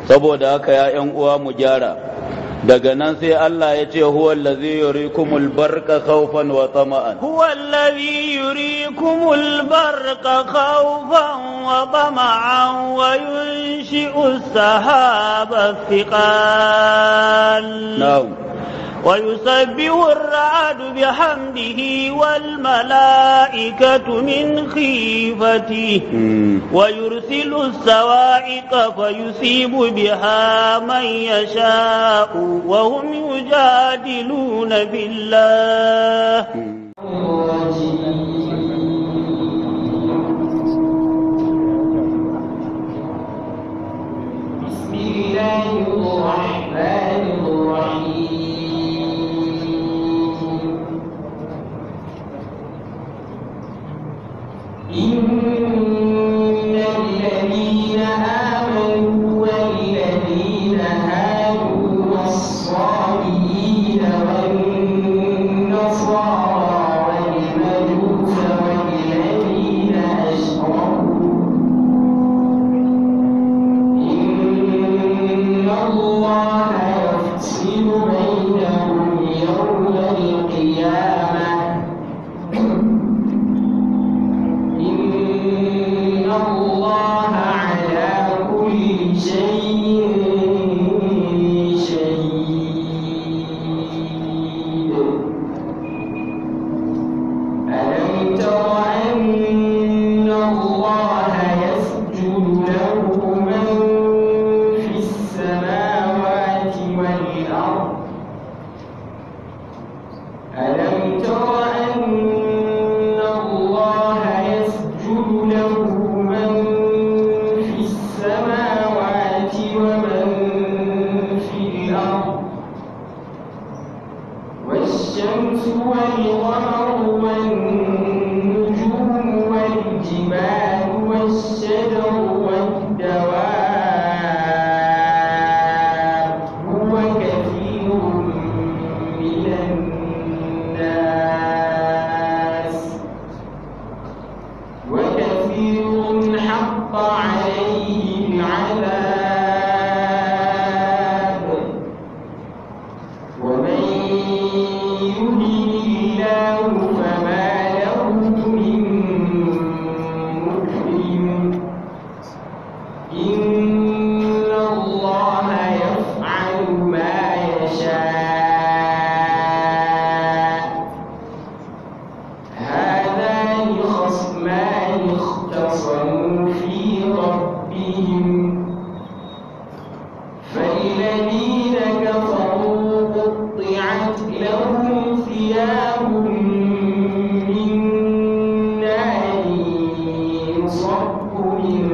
saboda haka ya ƴan uwa mu gyara. daga nan sai Allah ya ce huwa allazi yurikumul barqa khawfan wa tama'an huwa allazi yurikumul barqa khawfan wa tama'an wa yunshi'u as-sahaba thiqal na'am ويسبح الرعد بحمده والملائكة من خيفته ويرسل الصواعق فيصيب بها من يشاء وهم يجادلون بالله بسم الله الرحمن الرحيم إن الذين آمنوا والذين هادوا والصابئين والنصارى والمجوس والذين أشركوا إن الله يفصل بينهم يوم القيامة الله على كل شيء شهيد ألم تر أن الله يسجد له من في السماوات والأرض ألم تر أن الله يسجد له والشمس والقمر والنجوم والجبال والشجر والدواب وكثير من الناس وكثير حق عليه العذاب ومن يهن الله فما له من مكرم إن الله يفعل ما يشاء هذان خصمان اختصموا في ربهم فالذين كفروا قطعت لهم ثياب من نار يصب من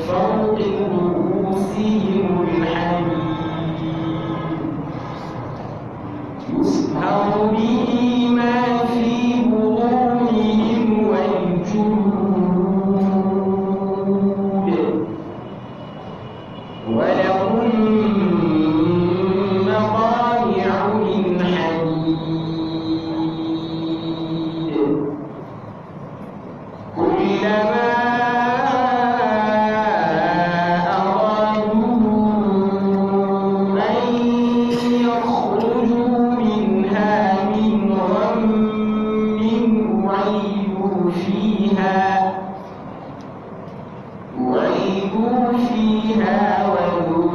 فوق رؤوسهم الحميم يصهر به ما في بطونهم والجلود ولهم مقامع من حديد كلما أرادوا أن يخرجوا منها من غم أعيدوا فيها وأدخلوا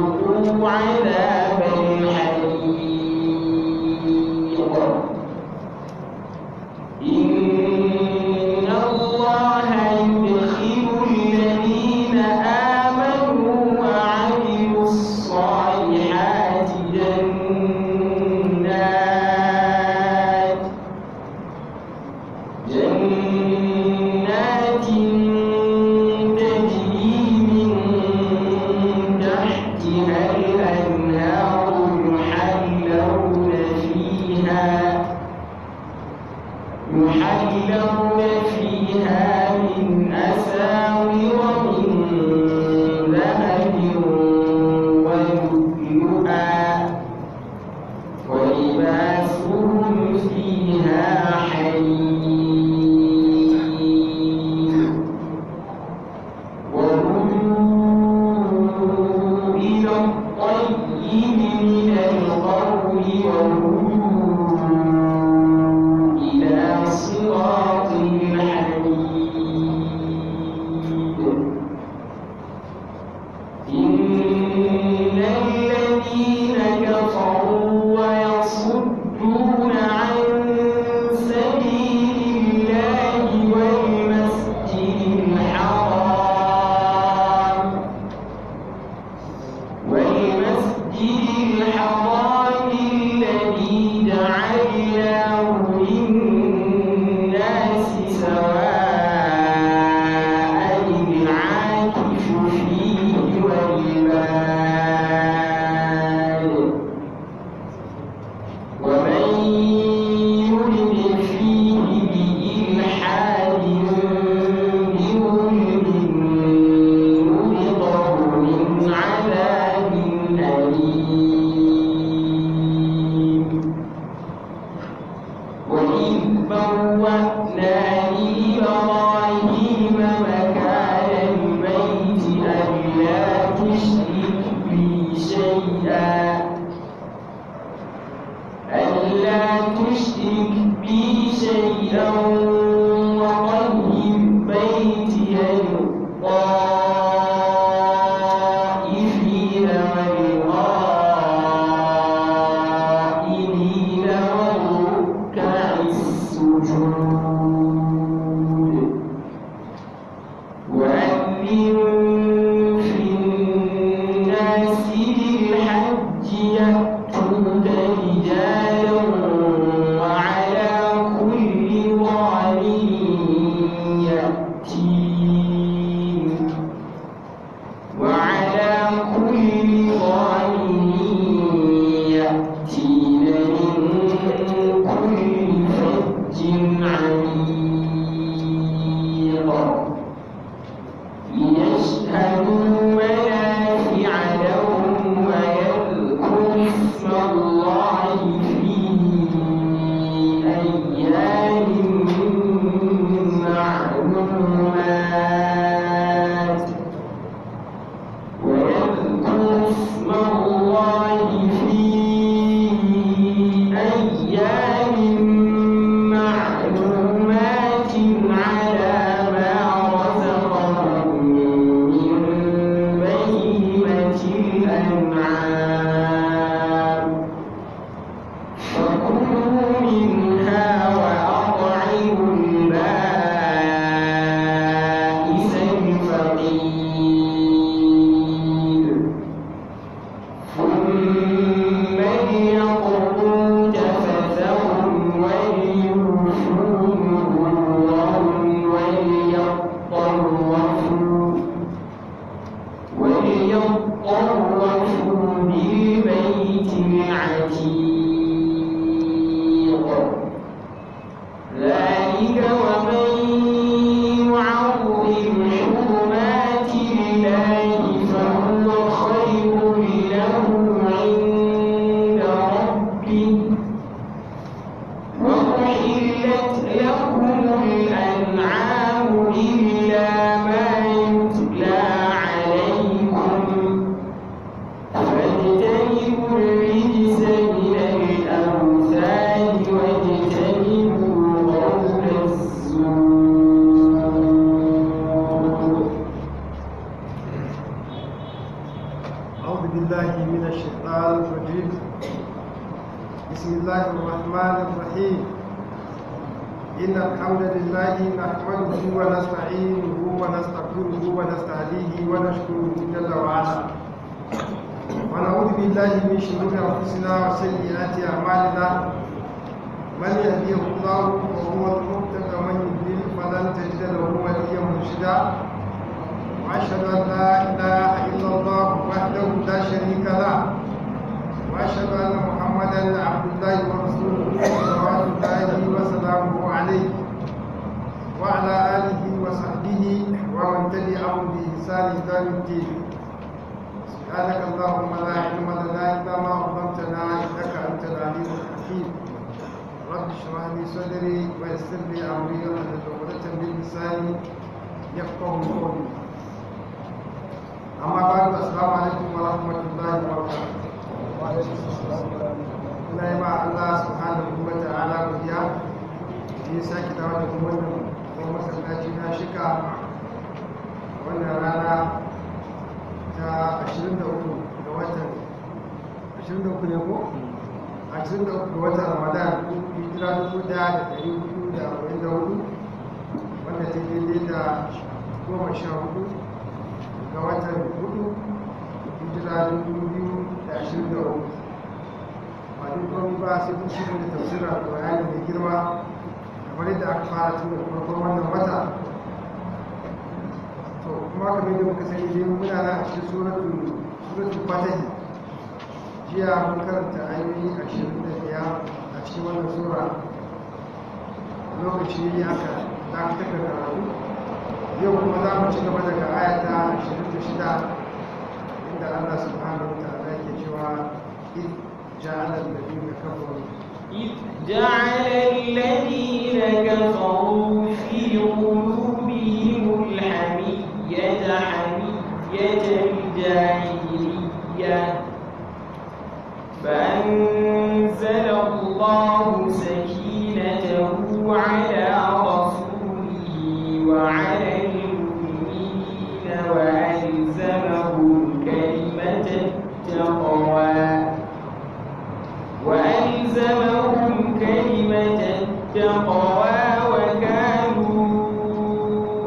إن الذين كفروا ويصدون عن سبيل الله والمسجد الحرام الذي جعلناه للناس سواء العاكف فيه والباد ومن يرد فيه بإلحاد بظلم نذقه من عذاب أليم وإذ بوأنا لإبراهيم مكان البيت ألا تشرك بي شيئا وطهر بيتي للطائفين والقائمين والركع السجود وأذن في الناس بالحج يأتوك رجالا وعلى كل ضامر يأتين من كل فج عميق ليشهدوا منافع لهم ويذكروا اسم الله في أيام معلومات على ما رزقهم من بهيمة الأنعام فكلوا منها وأطعموا البائس الفقير ثم ليقضوا تفثهم وليوفوا نذورهم وليطوفوا بالبيت العتيق ذلك ومن يعظم حرمات الله فهو خير له عند ربه وأحلت لكم الأنعام إلا ما يتلى عليكم فاجتنبوا الرجس من الأوثان واجتنبوا قول الزور. أعوذ بالله من الشيطان الرجيم. بسم الله الرحمن الرحيم. إن الحمد لله نحمده ونستعينه ونستغفره ونستهديه ونشكره جل وعلا ونعوذ بالله من شرور أنفسنا وسيئات أعمالنا من يهديه الله فهو المهتد ومن يضلل فلن تجد له وليا مرشدا وأشهد أن لا إله إلا الله وحده لا شريك له وأشهد أن محمدا عبد الله ورسوله صلوات الله وسلامه عليه وعلى آله وصحبه ومن تبعهم بإحسان إلى يوم الدين. سبحانك اللهم لا علم لنا إلا ما علمتنا إنك أنت العليم الحكيم. رب اشرح لي صدري ويسر لي أمري واحلل عقدة من لساني يفقهوا قولي. أما بعد السلام عليكم ورحمة الله وبركاته. ina yi ma Allah subhanahu wa ta'ala godiya da ya sake dawo da kuma wannan masallaci na shika wannan rana ta 23 ga watan 23 ne ko? 23 ga watan Ramadan hijira 1444 wanda ta daidai da 14 ga watan 4 hijira 2023 ba duk wani ba sai kun shi da tafsirar Qur'ani mai girma kamar yadda aka fara tun da farkon wannan wata. To kuma kamar yadda muka sani dai muna nan a cikin suratul Fatih. Jiya mun karanta ayoyi 25 a cikin wannan sura. Lokaci ne aka dakatar da karatu. Yau kuma za mu ci gaba daga ayata 26 inda Allah subhanahu wa ta'ala yake cewa جعل الذين كفروا إذ جعل الذين كفروا في قلوبهم الحمية حمية الجاهلية فأنزل الله سكينته على رسوله وعلى المؤمنين وألزمهم كلمة التقوى وكانوا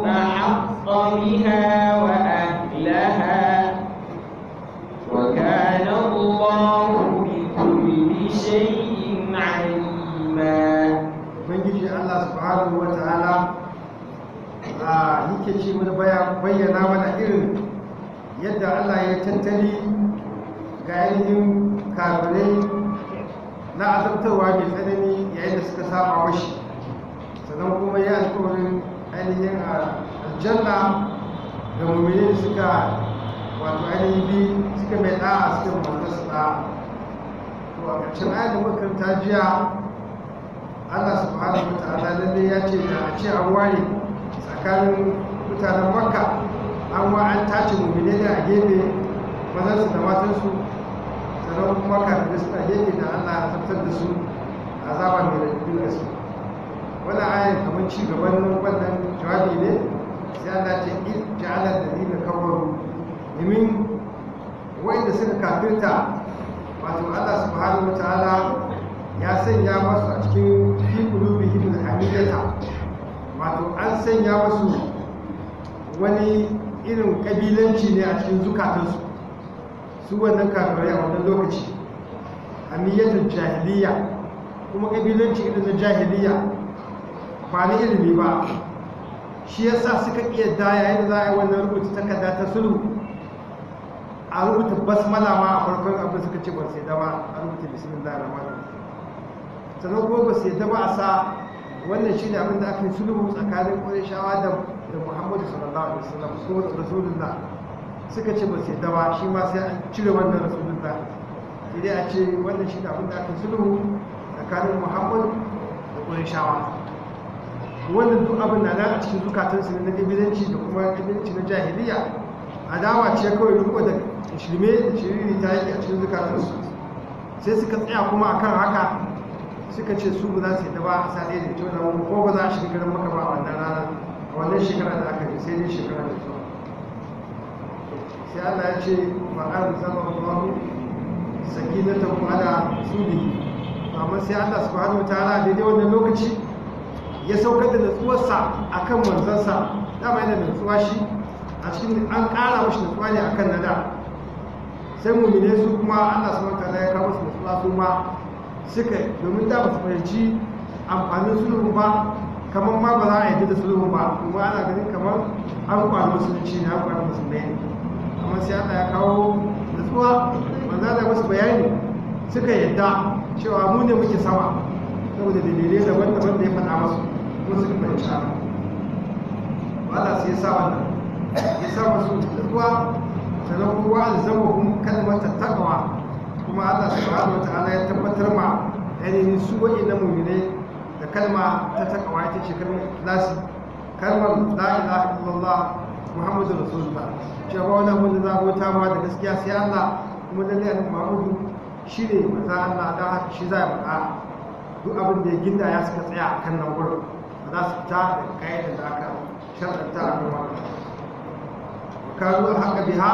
أحق بها وأهلها وكان الله بكل شيء عليما. Ubangiji Allah subhanahu wa ta'ala yake ce mana bayyana mana irin yadda Allah ya tattali ga ainihin kafirai na azabtarwa mai tsanani yayin da suka saba mashi, sannan kuma ya alkawarin ainihin aljanna da mummuni da suka wato ainihin bi suka mai ɗa'a suka masu su ɗa'a. To a ƙarshen ayat da makaranta jiya Allah subhanahu wa ta'ala lalle ya ce da a ce an ware tsakanin mutanen Makka an tace mummuni ne a gefe mazansu da matansu, sannan kuma kafin suna gefe da Allah ya tabbatar da su azaba mai radadin da su. Wannan ayan kamar ci gaban wannan jawabi ne, sai Allah ce in ja'ala alladhina kafaru, domin wanda suka kafirta wato Allah subhanahu wataala ya sanya masu a cikin fi qulubihim al-hamiyata, wato an sanya masu wani irin kabilanci ne a cikin zukatansu su wannan kafirai a wannan lokaci, hamiyatul jahiliya, kuma kabilanci irin na jahiliya ba na ilimi ba. Shi yasa suka iya da yayin da za a yi wannan rubuta takarda ta sulhu a rubuta basmala ma a farkon abin suka ce ba sai da ba a rubuta bismillah rahman rahim, sannan kuma ba sai da ba a sa wannan shine abin da aka yi sulhu tsakanin Qurayshawa da Muhammadu sallallahu alaihi wasallam ko Rasulullah, suka ce ba sai da ba shi ma sai an cire wannan Rasulullah, sai dai a ce wannan shine abin da aka yi sulhu tsakanin Muhammadu da Qurayshawa. Wannan duk abin na nan a cikin zukatansu na kabilanci da kuma kabilanci na jahiliya, adawa ce kawai riko da shirme da shiriri ta yake a cikin zukatansu. Sai suka tsaya kuma akan haka suka ce su ba za su yi da ba a sa ɗaya da ita wannan ko ba za a shiga garin Makka ba a wannan rana, a wannan shekara da aka yi, sai dai shekara da zuwa. Sai Allah ya ce ba an zama Allahu sakinatahu ala rasulihi, amma sai Allah subhanahu wataala daidai wannan lokaci ya saukar da nutsuwarsa a kan manzansa. Dama yana da nutsuwa shi a cikin an ƙara mashi nutsuwa ne a kan nada, sai mummune su kuma Allah subhanahu wataala ya kawo su nutsuwa su ma suka, domin da ba su fahimci amfanin sulhu ba, kamar ma ba za a yi da sulhu ba, kuma ana ganin kamar an kwano musulunci ne, an kwano musulmai ne. Amma sai Allah ya kawo nutsuwa, manzo da musu bayani suka yadda cewa mu ne muke sama, saboda dalilai daban-daban da ya faɗa masu kuma suka fahimci haka. Allah sai ya sa wannan, ya sa masu nutsuwa, sannan kuma alzamahum kalmatat taqwa, kuma Allah subhanahu wataala ya tabbatar ma ainihin su wa'innan mu'minai da kalma ta taqwa, ita ce kalmar ikhlasi, kalmar la ilaha illallah muhammadu rasulullah, cewa wani abin da za a bauta ma da gaskiya sai Allah, kuma lalle annabi Muhammadu shi ne maza Allah, don haka shi za a faɗa duk abin da ya ginda ya suka tsaya a kan nan gurin, ba za su fita da kayan da aka sharɗanta a kan wannan. Kazu a haka biha,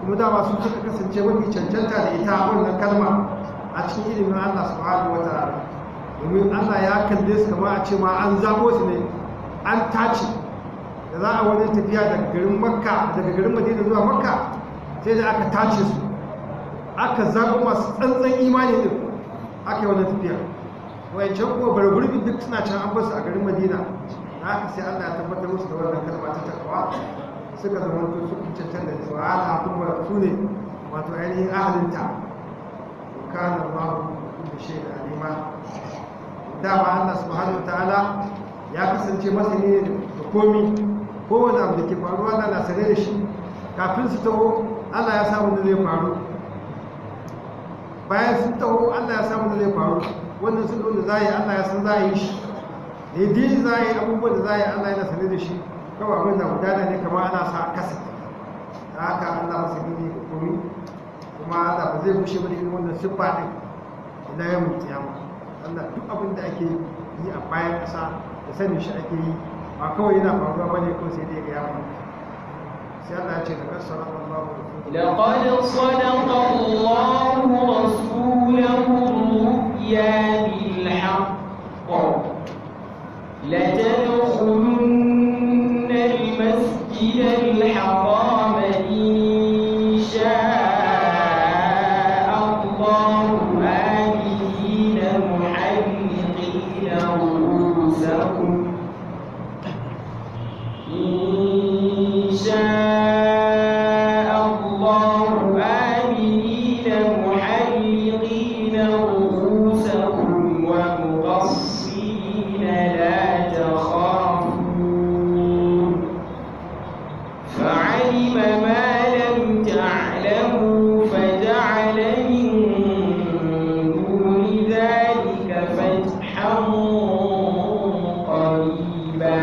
kuma dama su suka kasance mafi cancanta da ita wannan kalma a cikin ilimin Allah subhanahu wa ta'ala, domin Allah ya kalle su kamar a ce ma an zabo su ne an tace. Da za a wani tafiya daga garin Makka, daga garin Madina zuwa Makka, sai da aka tace su, aka zabo masu tsantsan imani din, aka yi wannan tafiya. Wayancan kuma bar gurbi duk suna can an basu a garin Madina, da haka sai Allah ya tabbatar musu da wannan kalma ta takawa, suka zama to su cancan da su ala kuma su ne wato ainihin ahalinta. Kana Allahu kulli shay'in alima. Dama Allah subhanahu wataala ya kasance masani ne da komi, kowane abu da ke faruwa Allah na sane da shi. Kafin su taho Allah ya samu da zai faru, bayan sun taho Allah ya samu da zai faru. Wannan sun da za a yi Allah ya san za a yi shi, daidai za a yi abubuwan da za a yi Allah yana sane da shi. Kawai abin da gudana ne kamar ana sa kasa, da haka Allah masani ne da komi, kuma Allah ba zai bushe ba da irin wannan siffa ɗin ila yau mai kiyama. Allah duk abin da ake yi a bayan ƙasa da sanin shi ake yi, ba kawai yana faruwa bane ko sai dai ga yawa. Sai Allah ya ce da kasara Allahu لقد صدق الله رسوله الرؤيا بالحق لتدخلن المسجد الحرام إن شاء الله آمنين محلقين رؤوسكم إن شاء الله آمنين محلقين رؤوسكم ومقصرين لا تخافون فعلم ما لم تعلموا فجعل من دون ذلك فتحا قريبا.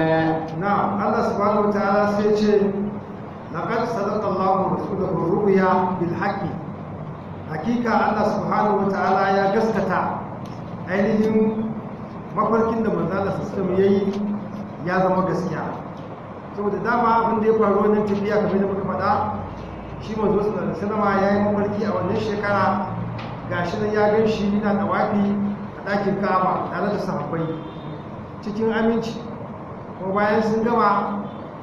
نعم. الله سبحانه وتعالى سيقول لقد صدق الله رسوله الرؤيا بالحق. حقيقة الله سبحانه وتعالى يا قسكتا ainihin mafarkin da manzala sistem ya yi ya zama gaskiya, saboda dama abin da ya faru wannan tafiya kamar da muka faɗa, shi manzo sallallahu alaihi wasallam ya yi mafarki a wannan shekara, gashi nan ya gan shi yana tawafi a ɗakin Ka'aba tare da sahabbai cikin aminci, kuma bayan sun gama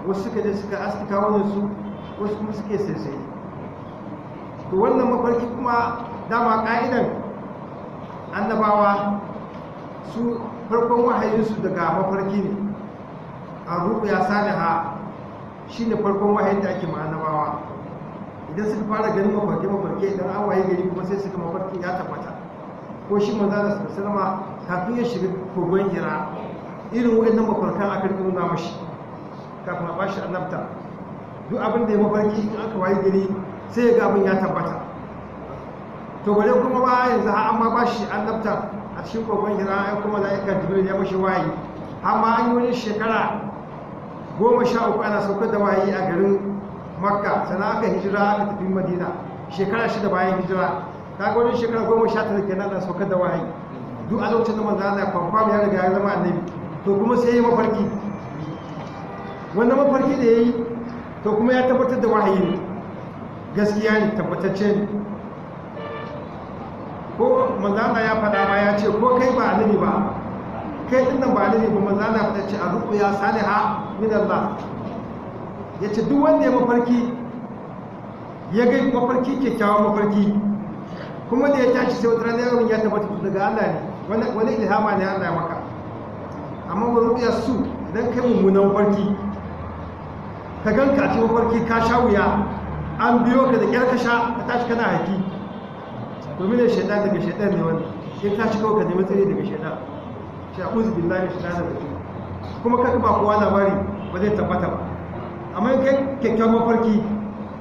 wasu suka je suka aski kawunansu, wasu kuma suke sai. To wannan mafarki kuma dama ƙa'idan annabawa su farkon wahayinsu daga mafarki ne. A ru'ya saliha shi ne farkon wahayin da ake ma annabawa. Idan suka fara ganin mafarke idan an waye gari kuma sai suka mafarkin ya tabbata. Ko shi manzo da sallama kafin ya shiga kogon Hira, irin waɗannan mafarkan aka nuna mashi kafin a bashi annabta. Duk abin da ya mafarki in aka waye gari sai ya ga abin ya tabbata. To bare kuma ba yanzu har amma bashi annabta a cikin kogon Hira, ai kuma malaika Jibril ya mashi wahayi. Amma an yi wani shekara 13 ana saukar da wahayi a garin Makka, sannan aka hijira aka tafi Madina shekara 6 bayan hijira. Kaga wani shekara 19 kenan da saukar da wahayi. Duk a lokacin da manzo Allah ya confirm ya riga ya zama annabi. To kuma sai ya yi mafarki. Wannan mafarki da ya yi, to kuma ya tabbatar da wahayi ne, gaskiya ne, tabbatacce ne. Ko manzana ya faɗa ba ya ce ko kai ba annabi ba, kai ɗin nan ba annabi ba, manzana ya ce a ruku ya saliha min Allah. Ya ce duk wanda ya mafarki, ya ga mafarki kyakkyawan mafarki, kuma da ya tashi sai wata rana yaron ya tabbata daga Allah ne, wani ilhama ne Allah ya maka. Amma ba ruku su idan kai mummunan mafarki, ka ganka a cikin mafarki ka sha wuya, an biyo ka da kyar ka sha, ka tashi kana haki, domin ne shaidan daga shaidan ne wani, in ka shi kawai ka nemi tsiri daga shaidan, shi a uzu billahi shaidan da mutum, kuma kaka ba kowa labari ba zai tabbata ba. Amma in kai kyakkyawan mafarki,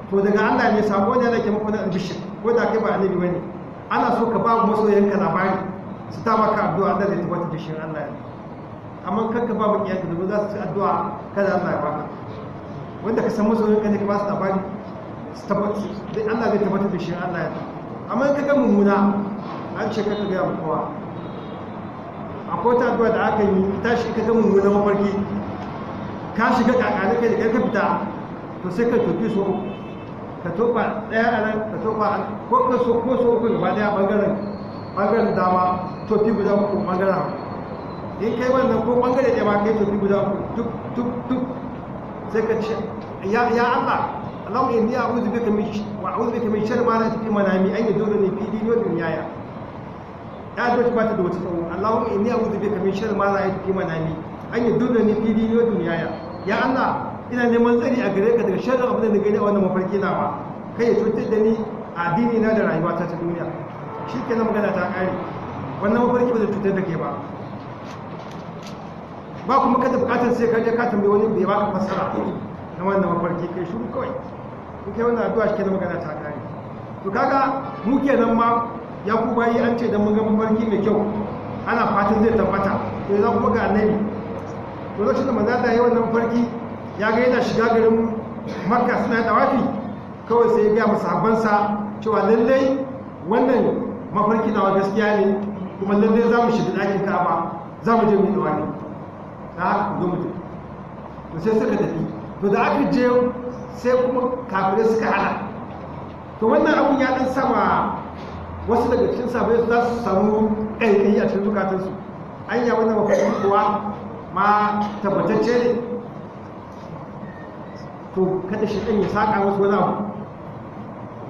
to daga Allah ne, sabo ne ana ke maka na albishir, ko da kai ba annabi bane, ana so ka ba masoyanka labari su ta maka addu'a Allah zai tabbata da shi Allah ya. Amma kaka ba makiyanka domin za su ci addu'a kada Allah ya baka. Wanda ka san masoyanka ne ka ba su labari su tabbata, Allah zai tabbata da shi Allah ya. Amma in ka ga mummuna, an ce kaka gaya kowa. Akwai ta addu'a da aka yi, tashi ka ga mummuna mafarki, ka shiga kakane kai da ka fita, to sai ka tofi so ka tofa ɗaya a nan ka tofa a ko ka so uku gaba ɗaya ɓangaren dama tofi guda uku ɓangaren hagu in kai wannan ko ɓangare ɗaya ma kai tofi guda uku tuk sai ka ce ya Allah Allahumma inni a'udhu bika min sharri ma la fi manami an yadurruni fi dini wa dunyaya ya doki ba ta da wata tsawo Allahumma inni a'udhu bika min sharri ma la fi manami an yadurruni fi dini wa dunyaya ya Allah ina neman tsari a gare ka daga sharrin abin da na gani a wannan mafarki nawa kai ya cutar da ni a addini na da rayuwata ta duniya shi ke na magana ta ƙari wannan mafarki ba zai cutar da ke ba kuma kada bukatar sai ka je ka tambaye wani bai baka fassara na wannan mafarki kai shuru kawai in kai wannan addu'a shi ke na magana ta ƙari to kaga mu kenan ma ya ku bayi an ce dan mun ga mafarki mai kyau ana fatan zai tabbata to za kuma ga annabi to lokacin da manzo Allah ya yi wannan mafarki ya ga yana shiga garin makka suna dawafi kawai sai ya gaya masahabansa cewa lallai wannan mafarki nawa gaskiya ne kuma lallai za mu shiga ɗakin ka'aba za mu je mu yi dawafi da haka ku zo mu to sai suka tafi to da aka je sai kuma kafirai suka hana to wannan abun ya dan sama wasu daga cikin sahabbai za su samu ƙaiƙayi a cikin zukatansu anya wannan mafarki kuwa ma tabbatacce ne to kada shi ɗan ya saƙa wasu wani abu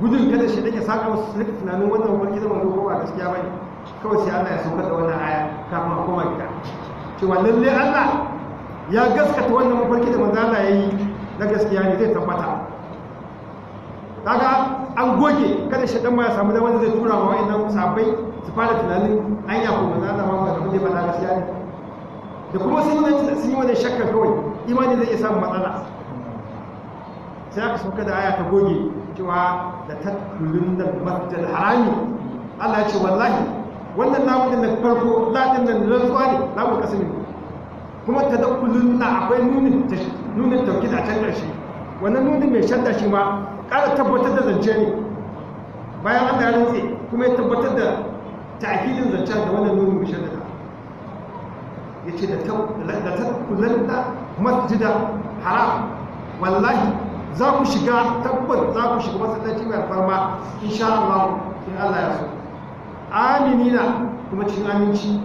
gudun kada shi ɗan ya saƙa wasu su rika tunanin wannan mafarki zama ko ba gaskiya ba ne kawai sai Allah ya saukar da wannan aya kafin a koma gida cewa lalle Allah ya gaskata wannan mafarki da manzo Allah ya yi na gaskiya ne zai tabbata kaga an goge kada shi ɗan ma ya samu damar da zai tura wa wa'annan sahabbai su fara tunanin anya ko manzo Allah ma ba da kuma ba gaskiya ne da kuma sun yi wannan shakka kawai imani zai iya samun matsala sai aka sauka da aya ta goge cewa da tattalin da masjid harami Allah ya ce wallahi wannan lamun da farko ladin nan rantsuwa ne lamun kasami kuma tadakkulun na akwai nunin tauki a can ƙarshe wannan nunin mai shadda shi ma ƙara tabbatar da zance ne bayan Allah ya rantse kuma ya tabbatar da ta'kidin zancen da wannan nunin mai shadda ya ce da tattalin da masjida haram wallahi za ku shiga tabbas za ku shiga masallaci mai alfarma insha Allah in Allah ya so aminina kuma cikin aminci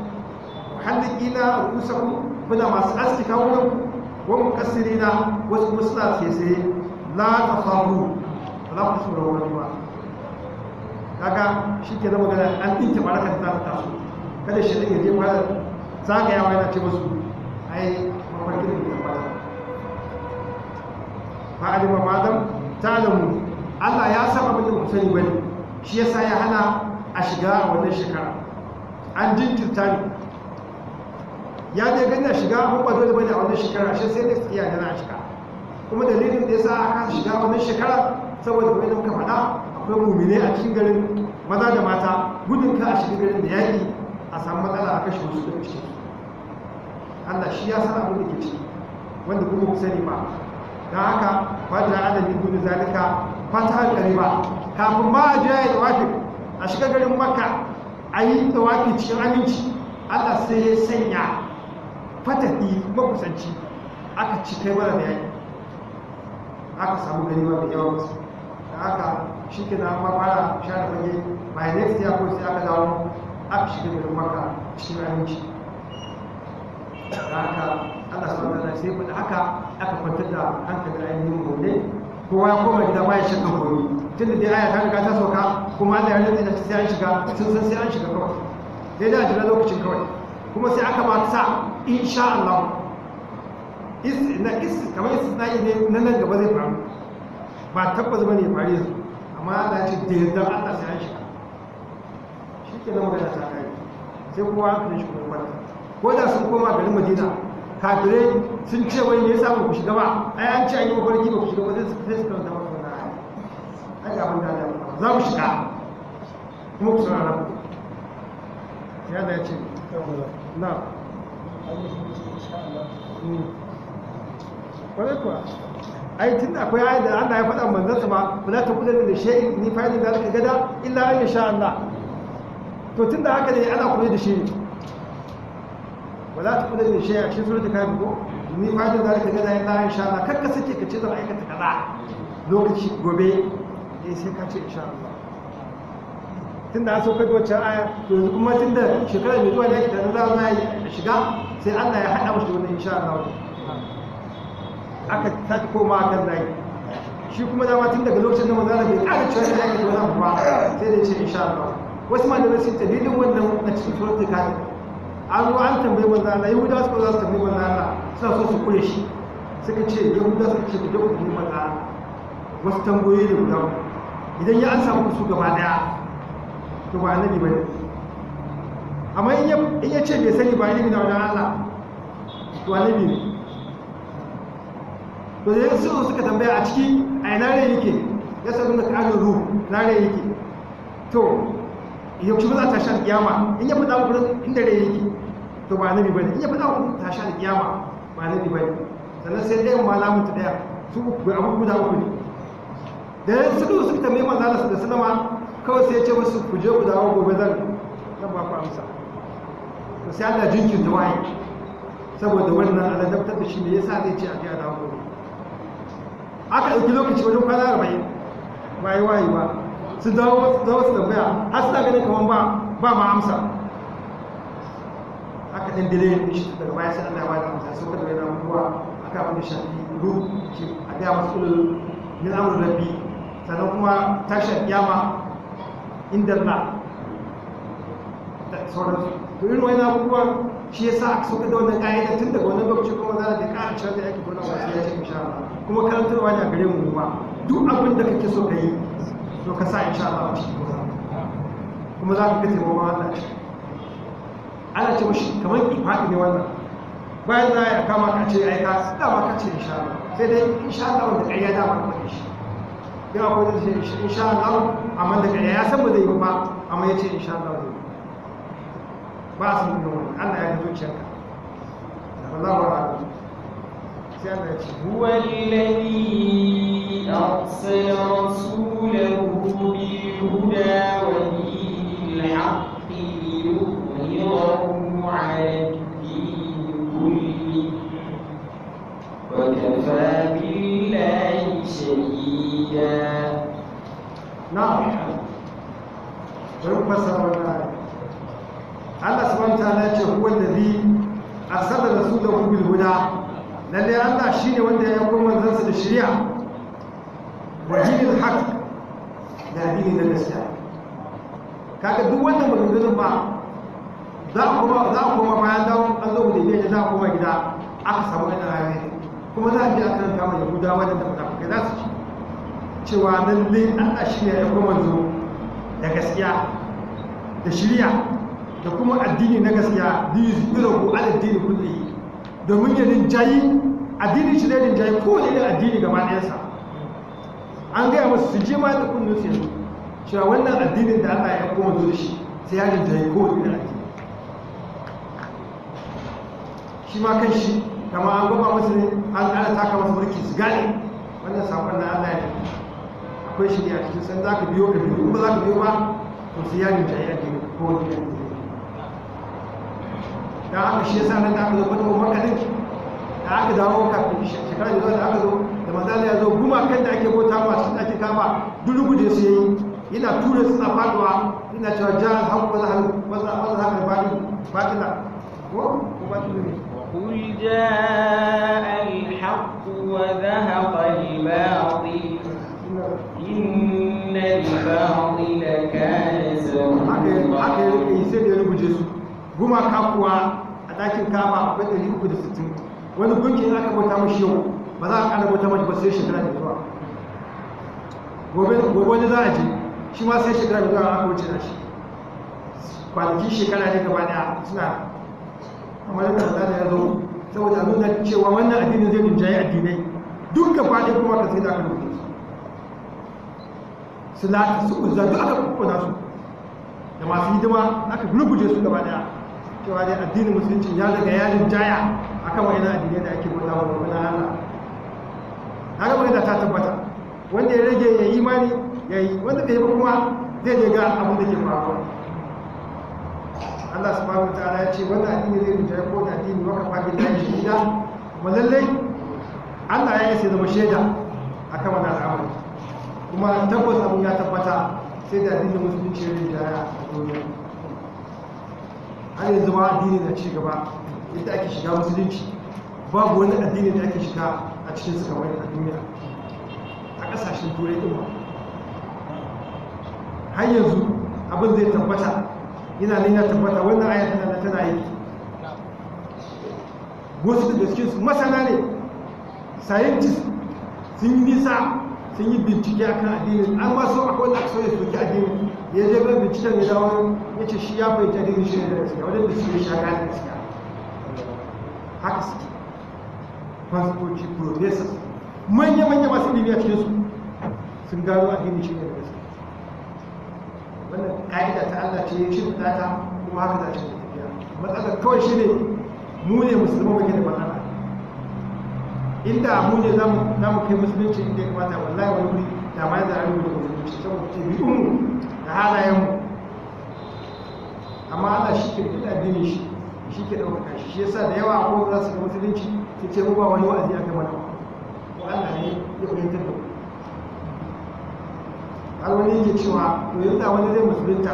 halqina rusakum kuna masu aski kawunan wa mukassirina wasu kuma suna tsaye la takhafu la ku tsoro wani ba kaga shike da magana an dinke barakar ta taso kada shi ne je fara zagayawa yana ce musu ai mafarkin da tabbata fa'alima madam ta'lamu Allah ya san abin da ku sani bane shi yasa ya hana a shiga wannan shekara an jinkirta ne ya je gani a shiga ko ba dole bane a wannan shekara shi sai da tsiya da na shiga kuma dalilin da yasa aka shiga wannan shekara saboda kamar da muka faɗa akwai mu'mine a cikin garin maza da mata gudun ka a shiga garin da yaki a samu matsala a kashe wasu daga cikin Allah shi ya san abin da ke ciki wanda kuma ku sani ba don haka fata adadin gudu zalika fata hankali ba kafin ma a jiya da wafi a shiga garin makka a yi da wafi cikin aminci Allah sai ya sanya fatahi makusanci aka ci kai mara da yaki aka samu gani ma mai yawan wasu da haka shi ke na fara share fage by next year ko sai aka dawo aka shiga garin makka cikin aminci da haka Allah subhanahu wa ta'ala sai faɗa haka aka kwantar da hankalin ainihin gobe kowa ya koma gida ba ya shakka gobe tunda dai aya ta riga ta sauka kuma Allah ya rantsa da sai an shiga sun san sai an shiga kawai sai da jira lokacin kawai kuma sai aka ba sa insha Allah kamar istisna'i ne na nan gaba zai faru ba tabbas bane ya faru yanzu amma Allah ya ce da yardar Allah sai an shiga shi ke nan magana ta kai sai kowa hankalin shi kuma kwanta ko da sun koma garin Madina kafirai sun ce wai me yasa ba ku shiga ba ai an ce an yi mafarki ba ku shiga ba sai su karanta masa wannan aya ai ga abin da Allah za mu shiga kuma ku saurara ku ya da ya ce na kwarai kuwa ai tun da akwai ayat da Allah ya faɗa manzansa ba za ta kula da shay'in ni fa'idin da zaka gada illa an yasha Allah to tun da haka ne ana kula da shi ba za ta kula da shi a cikin suratul kafir ko ni fa'idin da zaka gada illa an yasha Allah kakka sake ka ce zan aikata kaza lokaci gobe sai ka ce insha Allah tun da an saukar da wacce aya to yanzu kuma tun da shekara mai zuwa ne ake tare za a shiga sai Allah ya haɗa mashi da wannan insha Allah aka tafi koma a kan zai shi kuma dama tun daga lokacin da manzana bai ƙara cewa da yake wani abu ba sai da ce insha Allah wasu ma da wasu ta daidai wannan a cikin suratul kafir an zo an tambayi manzana yahudawa suka za su tambayi manzana suna so su kure shi suka ce yahudawa suka ce ku je ku tambayi manzana wasu tambayoyi da guda idan ya an samu su gaba daya to ba annabi bane amma in ya ce bai sani ba ilimi na wajen Allah to annabi ne to da yanzu suka tambaya a ciki a ina rai yake ya sabu da ƙarin ruhu na rai yake to yau shi ba za ta sha kiyama in ya faɗa muku inda rai yake to ba annabi bane in ya faɗa muku ta sha kiyama ba annabi bane sannan sai ɗayan malamin ta ɗaya su abu guda uku ne da yanzu suka tambaye manzo Allah da sallama kawai sai ya ce musu ku je ku dawo gobe zan ba ku amsa to sai Allah jinkirta wahayi saboda wannan aladabtar da shi ne yasa zai ce a ga dawo gobe aka ɗauki lokaci wajen kwana 40 ba yi wahayi ba su dawo su tambaya har suna ganin kamar ba ma amsa aka ɗan dile shi daga baya sai Allah ya bada amsa sai kada yana mutuwa aka abin da shafi ruh shi a ga masu ulul min amr rabbi sannan kuma tashin kiyama inda Allah da sauransu to irin wani abubuwan shi yasa aka sauka da wannan ƙa'ida tun daga wannan lokaci kuma za ta ƙara cewa da yake gona wasu ya ce insha Allah kuma karantarwa ne a gare mu ba duk abin da kake so ka yi to ka sa insha Allah a ciki kuma za ka ga taimakon Allah ana ce mashi kamar ifadi ne wannan bayan za a kama ka ce aika dama ka ce insha Allah sai dai insha Allah wanda ƙarya dama ka faɗi shi yawa ko da ce insha Allah amma da ƙarya ya san ba zai yi ba amma ya ce insha Allah zai ba a san nuna wani Allah ya ga zuciyarka Allah ba ba sai Allah ya ce هو الذي أرسل رسوله بالهدى ودين الحق ليظهره على الدين كله وكفى بالله شهيدا. نعم فسر wannan Allah subhanahu wa ta'ala ce huwa allazi arsala rasulahu bil huda lalle Allah shine wanda ya aiko manzansa da shari'a wa dinil haqq da dini da gaskiya kaga duk wannan maganganun ba za a koma bayan dawo an zo da yake za a koma gida aka samu wannan ayoyi kuma za a ji akan kama yahudawa da munafikai za su ci cewa lalle Allah shine ya aiko manzo da gaskiya da shari'a da kuma addini na gaskiya biyu zurahu ala addini kulli domin ya rinjayi addini shi ne rinjayi kowane irin addini gaba ɗayansa an gaya masu su je ma da kullum su yanzu cewa wannan addinin da Allah ya koma zo da shi sai ya rinjayi kowane irin addini shi ma kan shi kama an gaba masu ne an ƙara taka masu mulki su gane wannan saƙon na Allah ne akwai shi ne a cikin san za ka biyo ka biyo ba za ka biyo ba to sai ya rinjayi addini kowane irin addini da aka shi yasa nan da aka zo fatawa makadin da aka dawo kafin shekara da zuwa da aka zo da manzala ya zo gumakan da ake bauta ma cikin ake kama duk ruguje su yayi yana tura suna faduwa yana cewa jihar haku wazahar batila ko batila ne قل جاء الحق وذهب الباطل إن الباطل كان زهوقا haka yi sai da ya ruguje su gumaka kuwa a ɗakin kama akwai 360 wani gunkin aka bauta mashi yau ba za a ƙara bauta mashi ba sai shekara da zuwa gobe wani za a je shi ma sai shekara da zuwa aka wuce da shi kwanaki shekara ne gaba daya suna kamar yadda da ya zo saboda a nuna cewa wannan addinin zai rinjaye addinai duk gaba ɗaya kuma ka sai da aka rubuta su lati su uzza duk aka kukkuna su da masu hidima aka gurguje su gaba daya cewa dai addinin musulunci ya daga yarin jaya akan wani addinai da ake bauta wa wani Allah haka magana ta tabbata wanda ya rage ya imani ya yi wanda bai yi kuma zai je ga abin da ke faruwa Allah subhanahu wa ta'ala ya ce wannan addini zai rinjaye ko da addini waka fagin da shi gida kuma lallai Allah ya yi sai zama shaida akan wannan al'amari kuma tabbas abin ya tabbata sai da addinin musulunci ya rinjaya a duniya. har yanzu ma addini na ci gaba yadda ake shiga musulunci babu wani addini da ake shiga a cikin su kamar a duniya a kasashen turai din ba har yanzu abin zai tabbata yana nan ya tabbata wannan aya tana yi wasu da cikin su masana ne scientist sun yi nisa sun yi bincike akan addinin an ma so akwai wanda aka so ya soki addinin ya je bai binciken ya dawo ya ce shi ya fahimci addinin shi ne da gaskiya wajen da suke shaga da gaskiya haka suke fastoci professors manya-manya masu ilimi a cikinsu sun gano addinin shi ne da gaskiya wannan ka'ida ta Allah ce ya ce ta kuma haka za ta tafiya matsalar kawai shi ne mu ne musulman muke da matsala inda mu ne za mu kai musulunci inda ya kamata wallahi wani wuri da ma da hannu da musulunci saboda ɗabi'unmu da halayenmu amma Allah shi ke da addini shi ke ɗaukaka shi yasa da yawa akwai za su ga musulunci su ce mu ba wani wa'azi aka mana ko Allah ne ya fahimtar da mu har wani yake cewa to yadda wani zai musulunta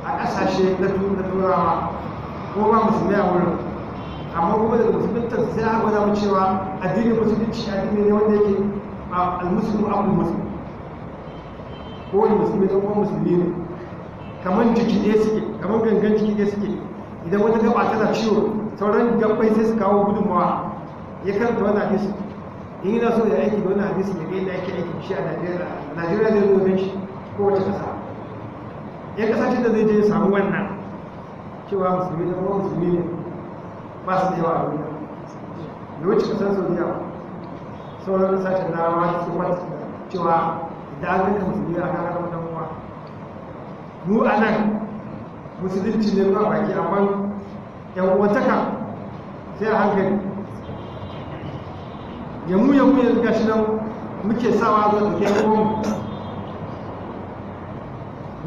a ƙasashe na turawa ko ba musulmai a wurin amma kuma daga musulunta sai aka gwada mu cewa addinin musulunci addini ne wanda yake al-muslimu abul muslim ko wani musulmi da kuma musulmi ne kamar jiki ɗaya suke kamar gangan jiki ɗaya suke idan wata gaba tana ciwo sauran gabbai sai su kawo gudunmawa ya karanta wannan hadisi in yana so ya aiki da wannan hadisi ya ga yadda ake aiki shi a Najeriya zai zo gan shi ko wace ƙasa ya kasashen da zai je ya samu wannan cewa musulmi da kuma musulmi ne ba su da yawa a duniya da wuce kasar saudiya sauran kasashen na ma su wata cewa da an ganka musulmi a kan kan uwa mu a nan musulunci ne ba baki amma yan uwantaka sai a hankali yamu yanzu gashi nan muke sawa zuwa da yan uwan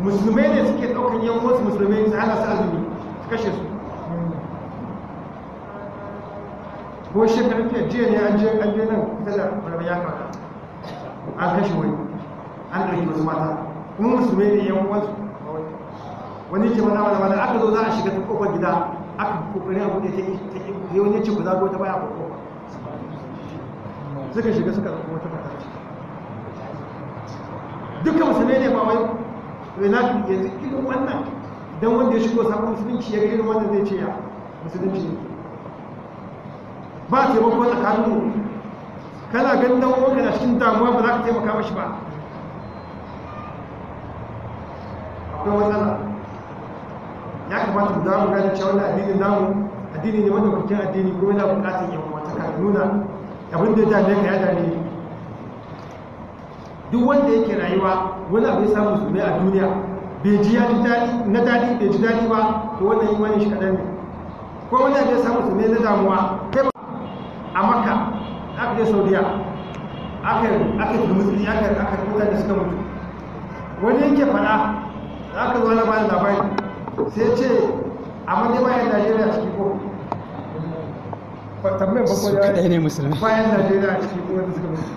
musulmai ne suke ɗaukan yan wasu musulmai su hana su azumi su kashe su ko shekarun fiye jiya ne an je nan kusa da wani ya kawo an kashe wani an ɗauki wasu mata kuma musulmai ne yan wasu wani ke mana wani aka zo za a shiga ta kofar gida aka kokarin abu da ta yi wani ce ku zago ta baya a kofa suka shiga suka zago wata mata duka musulmai ne ba wai rena yanzu irin wannan don wanda ya shigo sabon musulunci ya ga irin wannan zai ce ya musulunci ne ba taimako tsakanin kana ganin dan uwanka na cikin damuwa ba za ka taimaka mashi ba akwai matsala ya kamata mu dawo gane cewa wannan addinin namu addini ne wanda bakin addini ko yana bukatar yan uwa ta nuna abin da ya dame ka ya dame ni duk wanda yake rayuwa wani abu ya samu musulmai a duniya bai ji ya ji daɗi na daɗi bai ji daɗi ba to wannan imanin shi kaɗan ne ko wani abu ya samu musulmai na damuwa kai ba a makka aka je saudiya aka yi musulmi aka mutane da suka mutu wani yake fada da aka zo na bayan labari sai ce amma dai bayan najeriya ciki ko tambayin bakon ya kaɗai ne musulmi bayan najeriya ciki ko wanda suka mutu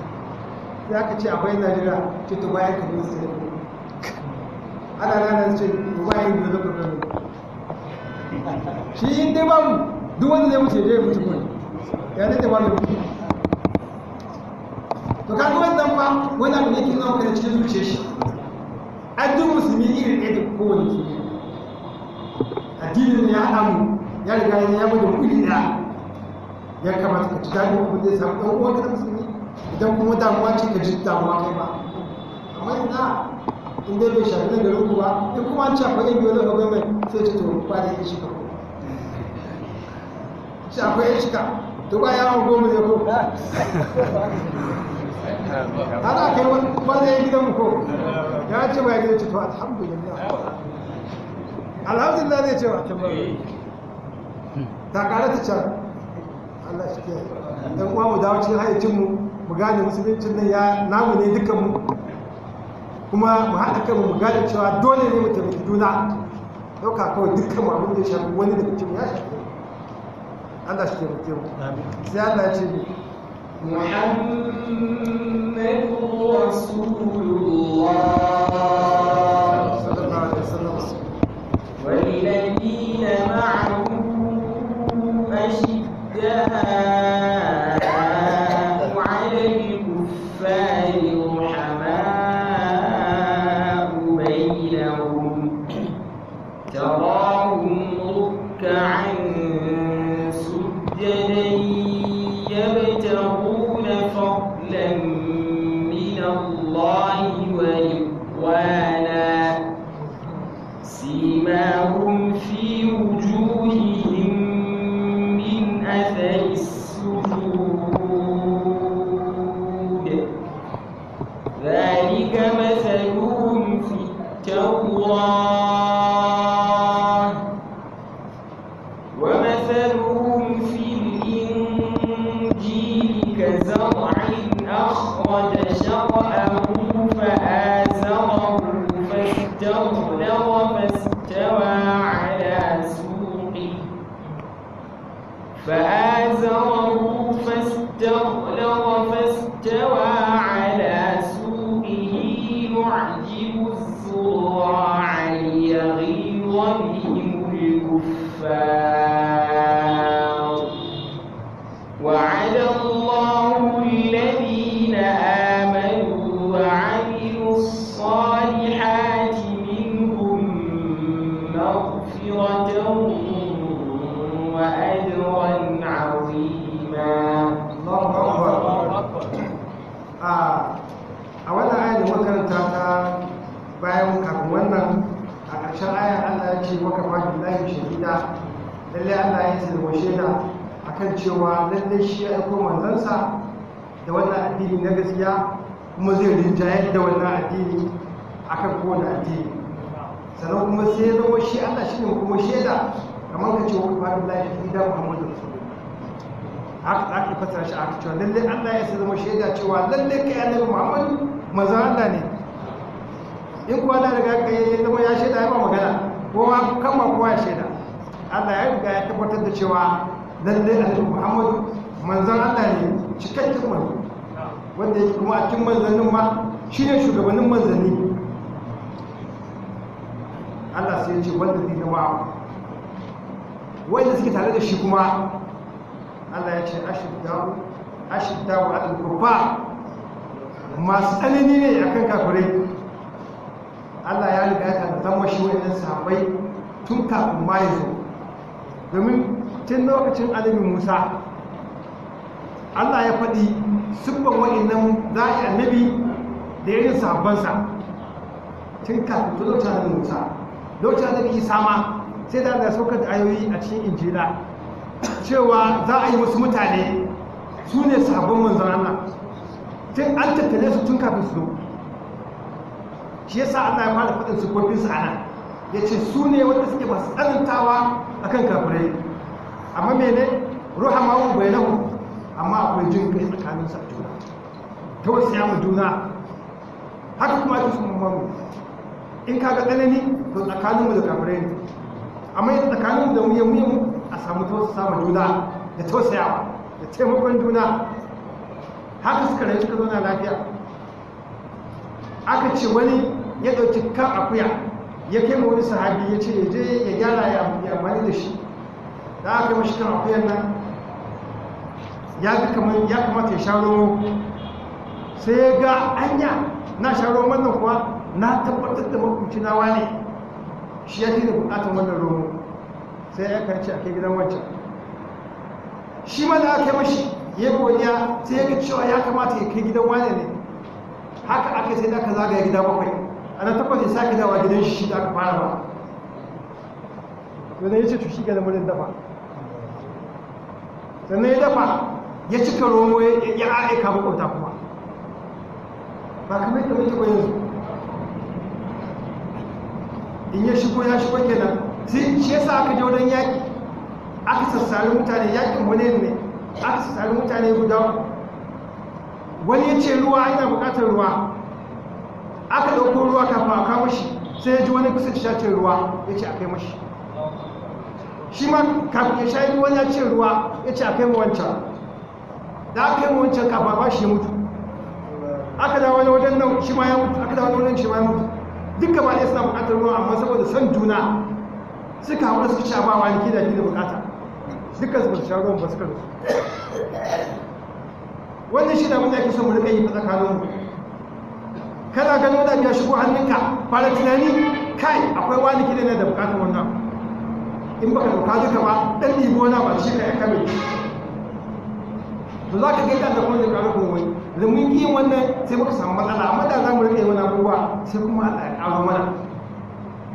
ya ka ce a bayan najeriya ce to bayan ka mutu sai ana ranar ce to bayan da zaka gano shi in dai babu duk wanda zai mutu ya mutu kawai ya nake ba mai mutu to ka ga wannan ba wani abu ne ke zama kana cikin zuciyar shi an duk musulmi irin ɗaya da kowane musulmi addinin ya haɗa mu ya riga ya mu da kuɗi ɗaya ya kamata ka ci daɗin abin da ya samu ɗan uwanka da musulmi idan kuma damuwa ce ka ji damuwa kai ba amma ina in dai bai shafi na garin ku ba in kuma an ce akwai yan biyu na gaba mai sai ce to ba da ya shiga ko shi akwai ya shiga to ba yawon goma ne ko ana kai wanda ya gidan mu ko ya ce ba ya gidan ce to alhamdulillah alhamdulillah zai ce wa ta kare ta can Allah shi ke dan uwa mu dawo cikin hayyacin mu gane musuluncin nan ya namu ne dukkan mu kuma mu haɗa kanmu mu gane cewa dole ne mu taimaki juna ɗauka kawai dukkan mu abin da ya shafi wani daga cikin ya shafi Allah shi taimake mu sai Allah ya ce ni محمد رسول الله صلى الله عليه وسلم والذين معه أشداء على الكفار رحماء بينهم تراهم ركعا سجدا يبتغون فضلا من الله ورضوانا سيماهم في وجوههم من أثر السجود ذلك مثلهم في التوراة ومثلهم في الإنجيل كزرع أخرج شطأه فآزره فاستغلظ فاستوى على سوقه يعجب الزراع ليغيظ بهم الكفار وعد الله الذين آمنوا وعملوا الصالحات منهم مغفرة وأجرا عظيما. الله أكبر. a wannan ayar da makaranta ta bayan kafin wannan a ƙarshen ayar Allah ya ce maka fadi lahi shahida lalle Allah ya ce da shaida akan cewa lalle shi ya aiko manzansa da wannan addini na gaskiya kuma zai rinjayar da wannan addini akan kowane addini sannan kuma sai ya zama shi Allah shi ne kuma shaida kamar ka ce wa fadi lahi shahida Muhammadu Rasulullah haka ake fasara shi aka cewa lalle Allah ya zama shaida cewa lalle kai annabi Muhammadu manzon Allah ne in kuwa da riga kai ya zama ya shaida ya ba magana kowa kama kowa ya shaida Allah ya riga ya tabbatar da cewa lalle annabi Muhammadu manzon Allah ne cikakken manzo wanda yake kuma a cikin manzannin ma shine shugabannin manzanni Allah sai ya ce wanda zai zama wanda suke tare da shi kuma Allah ya ce ashiddawu alal kuffar masu tsanani ne akan kafirai Allah ya riga ya zama shi wayannan sahabbai tun kafin ma ya zo domin tun lokacin annabi Musa Allah ya faɗi siffan wayannan za'i annabi da irin sahabbansa tun kafin lokacin annabi Musa lokacin annabi Isa ma sai da Allah ya saukar da ayoyi a cikin Injila cewa za a yi wasu mutane su ne sahabban manzan Allah tun an tattale su tun kafin su shi yasa Allah ya fara faɗin siffofinsu a nan ya ce su ne wanda suke masu tsanantawa a kan kafirai amma mene ruha ma'u bai nahu amma akwai jin kai tsakaninsu a juna ta wasu yamu juna haka kuma ake su mamamu in kaga tsanani to tsakaninmu da kafirai ne amma yin tsakaninmu da muyan a samu tausasa juna da tausayawa da taimakon juna haka suka rayu suka zauna lafiya aka ce wani ya ɗauki kan akuya ya kai wani sahabi ya ce ya je ya gyara ya amfani da shi da aka mashi kan akuyan nan ya ga kamar ya kamata ya sha romo sai ya ga anya na sha romo wannan kuwa na tabbatar da makwabci na wane shi ya da bukatar wannan romo sai ya karci a kai gidan wancan shi ma da aka yi mashi ya godiya sai ya ga cewa ya kamata ya kai gidan wane ne haka aka sai da aka zagaya gida bakwai a nan takwas ya sake dawa gidan shi da aka fara ba wanda ya ce to shi ga lamarin dafa sannan ya dafa ya cika romo ya aika makwauta kuma ba kamar yadda muke yanzu in ya shigo kenan sai shi yasa aka je wajen yaƙi aka sassari mutane yaƙin wani ne aka sassari mutane guda wani ya ce ruwa ina buƙatar ruwa aka ɗauko ruwa kafin a kawo shi sai ya ji wani kusa da shacin ruwa ya ce a kai mashi shi ma kafin ya sha wani ya ce ruwa ya ce a kai wancan da aka yi wancan kafa ba shi ya mutu, aka da wani wajen nan shi ma ya mutu, aka da wani wajen shi ma ya mutu, dukkan ba ne suna bukatar ruwan, amma saboda son juna suka haɗu suka sha ba wani kida da bukata, dukkan su ba su sha ruwan ba suka rasu. wannan shi da wanda ake son mu rika yi ta tsakanin mu. Kana gano da ya shigo hannunka fara tunani kai akwai wani kida ne da bukatar wannan, in baka dauka duka ba dan ɗigo na ba shi ka ya kame to za ka gaita da kuma da ƙarfin wani da mun yi wannan sai muka samu matsala, amma da za mu rike wani abubuwa sai kuma Allah ya ƙaro mana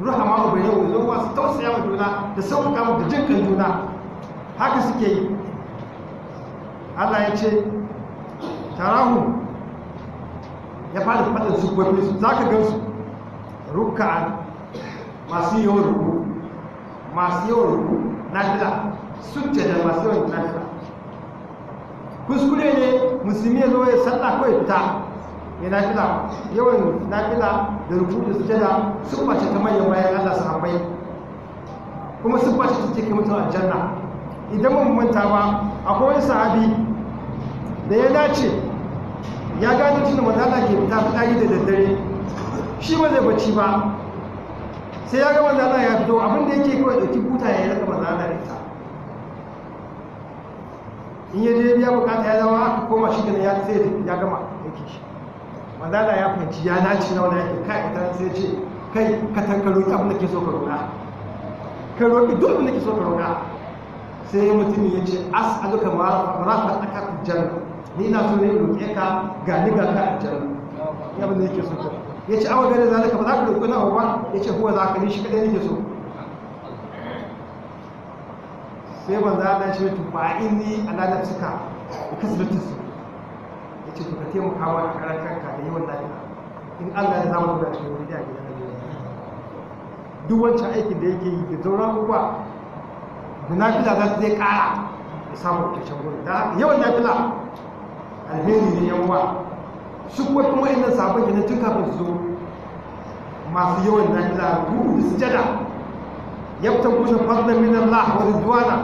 ruha ma ubai yau zo wasu tausaya wa juna da sauƙaƙa mu da jinkan juna, haka suke yi. Allah ya ce tarahu ya fara faɗin su gwabe su za ka gansu ruka'an masu yawan ruku, masu yawan ruku nafila, sujjada masu yawan nafila. Kuskure ne musulmi ya zo ya sallah ko ya fita ya nafila, yawan nafila da ruku da sujjada sun bace ta manyan bayan Allah sahabbai, kuma sun bace ta cikin mutum aljanna. Idan mun manta ba akwai wani sahabi da ya dace ya gano tunda manzo Allah ke fita fitari da daddare shi ba zai bacci ba, sai ya ga manzo Allah ya fito abin da yake kawai dauki buta ya raka manzo Allah da ita, in ya je ya bukata ya zama aka koma shi kenan ya sai ya gama yake shi. Manzo Allah ya fahimci ya naci na wanda yake kai ita sai ce kai ka tankaro abin da ke so ka roƙa, ka roƙi duk abin da ke so ka roƙa. Sai mutum ya ce as'aluka marafaqaka fil janna, ni na so ne roƙe ka ga ni ga ka aljanna, ya abin da yake so ka. Ya ce awa gare zalika ba za ka roƙi na ba, ya ce huwa za ka ni shi kadai nake so. Sai ban za a shi tuba inni ala nafsika da kasbatu su, ya ce to ka taimaka wa a karan kanka da yawan lafiya, in Allah ya zama da cikin wuri da gidan Najeriya. Duk wancan aikin da yake yi da sauran abubuwa da nafila za su zai kara ya samu kyakkyawar gudu. Da haka yawan nafila alheri ne yan uwa. Su kuma kuma inda sabon gina tun kafin su zo masu yawan nafila ruhu da sujada yabtan kusa fadlan min Allah wa ridwana,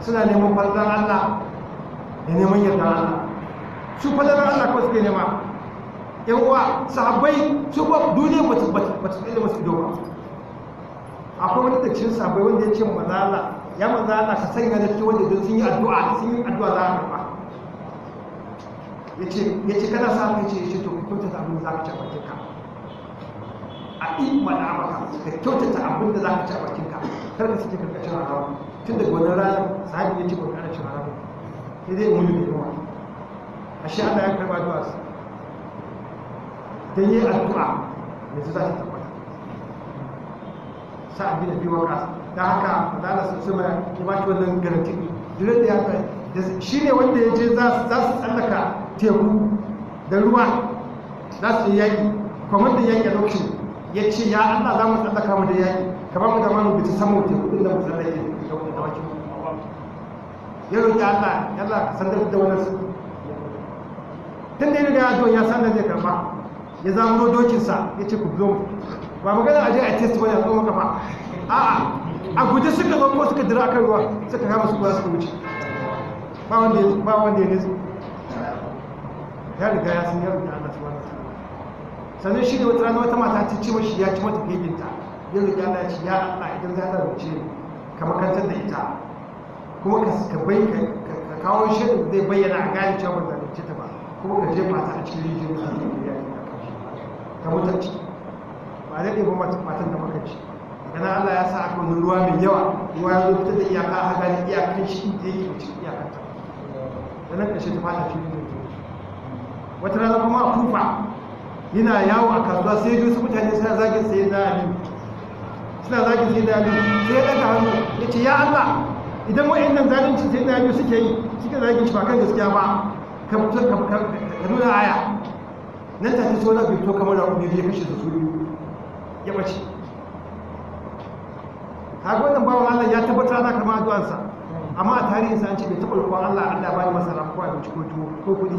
suna neman fadlan Allah da neman yarda Allah. Su fadlan Allah kawai suke nema. Yan uwa sahabbai su ba duniya ba ta tsaye masu ido ba. Akwai wani da cikin sahabbai wanda ya ce manzo Allah ya manzo Allah ka sanya da cikin wanda sun yi addu'a za a karba. yace kana sa ka ce to ka kyautata abin da za ka ci a bakinka a ima da maka ka kyautata abin da za ka ci a bakinka kar ka sake karkashin haramu. Tun daga wannan ranar sahabi ya ce ba kana cin haramu sai dai mulu da yawa. Ashe Allah ya karba addu'a su dan yi addu'a yanzu za ta tabbata. Sa'ad bin Abi Waqqas dan haka Allah sun ya ba shi wannan garanti dole da ya shi ne wanda ya je za su tsallaka teku da ruwa za su yi yaƙi, kwamandan yaƙi a lokacin ya ce ya Allah za mu tsallaka mu da yaƙi kamar mu da manu bisa saman teku inda mu tsallake da wani dawakin ya roƙi Allah ka sandar da wani su tun da ya riga addu'a ya san da zai karba ya zama dokinsa ya ce ku zo ba magana a je a test wani a tsohon kafa a'a a guje suka zo ko suka dira akan ruwa suka kama su kuwa suka wuce ba wanda ya nisu ya riga ya san yau da Allah subhanahu wa ta'ala. Sannan shi da wata rana wata mata ta ce mashi ya ci mata geginta ya riga Allah ya ce ya Allah idan za ta rubuce ka makantar da ita kuma ka kawo shirin zai bayyana a gane cewa ba zalunce ta ba, kuma ka jefa ta a cikin rijiyar da ke da yaki ta mutanci ba zai ɗaya matan da makanci. Gana Allah ya sa aka wani ruwa mai yawa, ruwa ya zo fitar da iyaka a gane iyakan shi inda yake da cikin iyakanta da nan ƙarshe ta fata cikin rijiyar. Wata rana kuma a Kufa yana yawo a kasuwa sai ya su mutane suna zagin sai da Ali, sai ya daga hannu ya ce ya Allah idan wa'annan zalunci sai da Ali suke zagin shi ba kan gaskiya ba ka nuna aya. Nan ta ce wani bito kamar da kuma ya kashe su biyu ya bace. Kaga wannan bawan Allah ya tabbatar ana kama addu'arsa, amma a tarihinsa an ce bai taɓa roƙon Allah ya bani masara ko abinci ko tuwo ko kuɗi.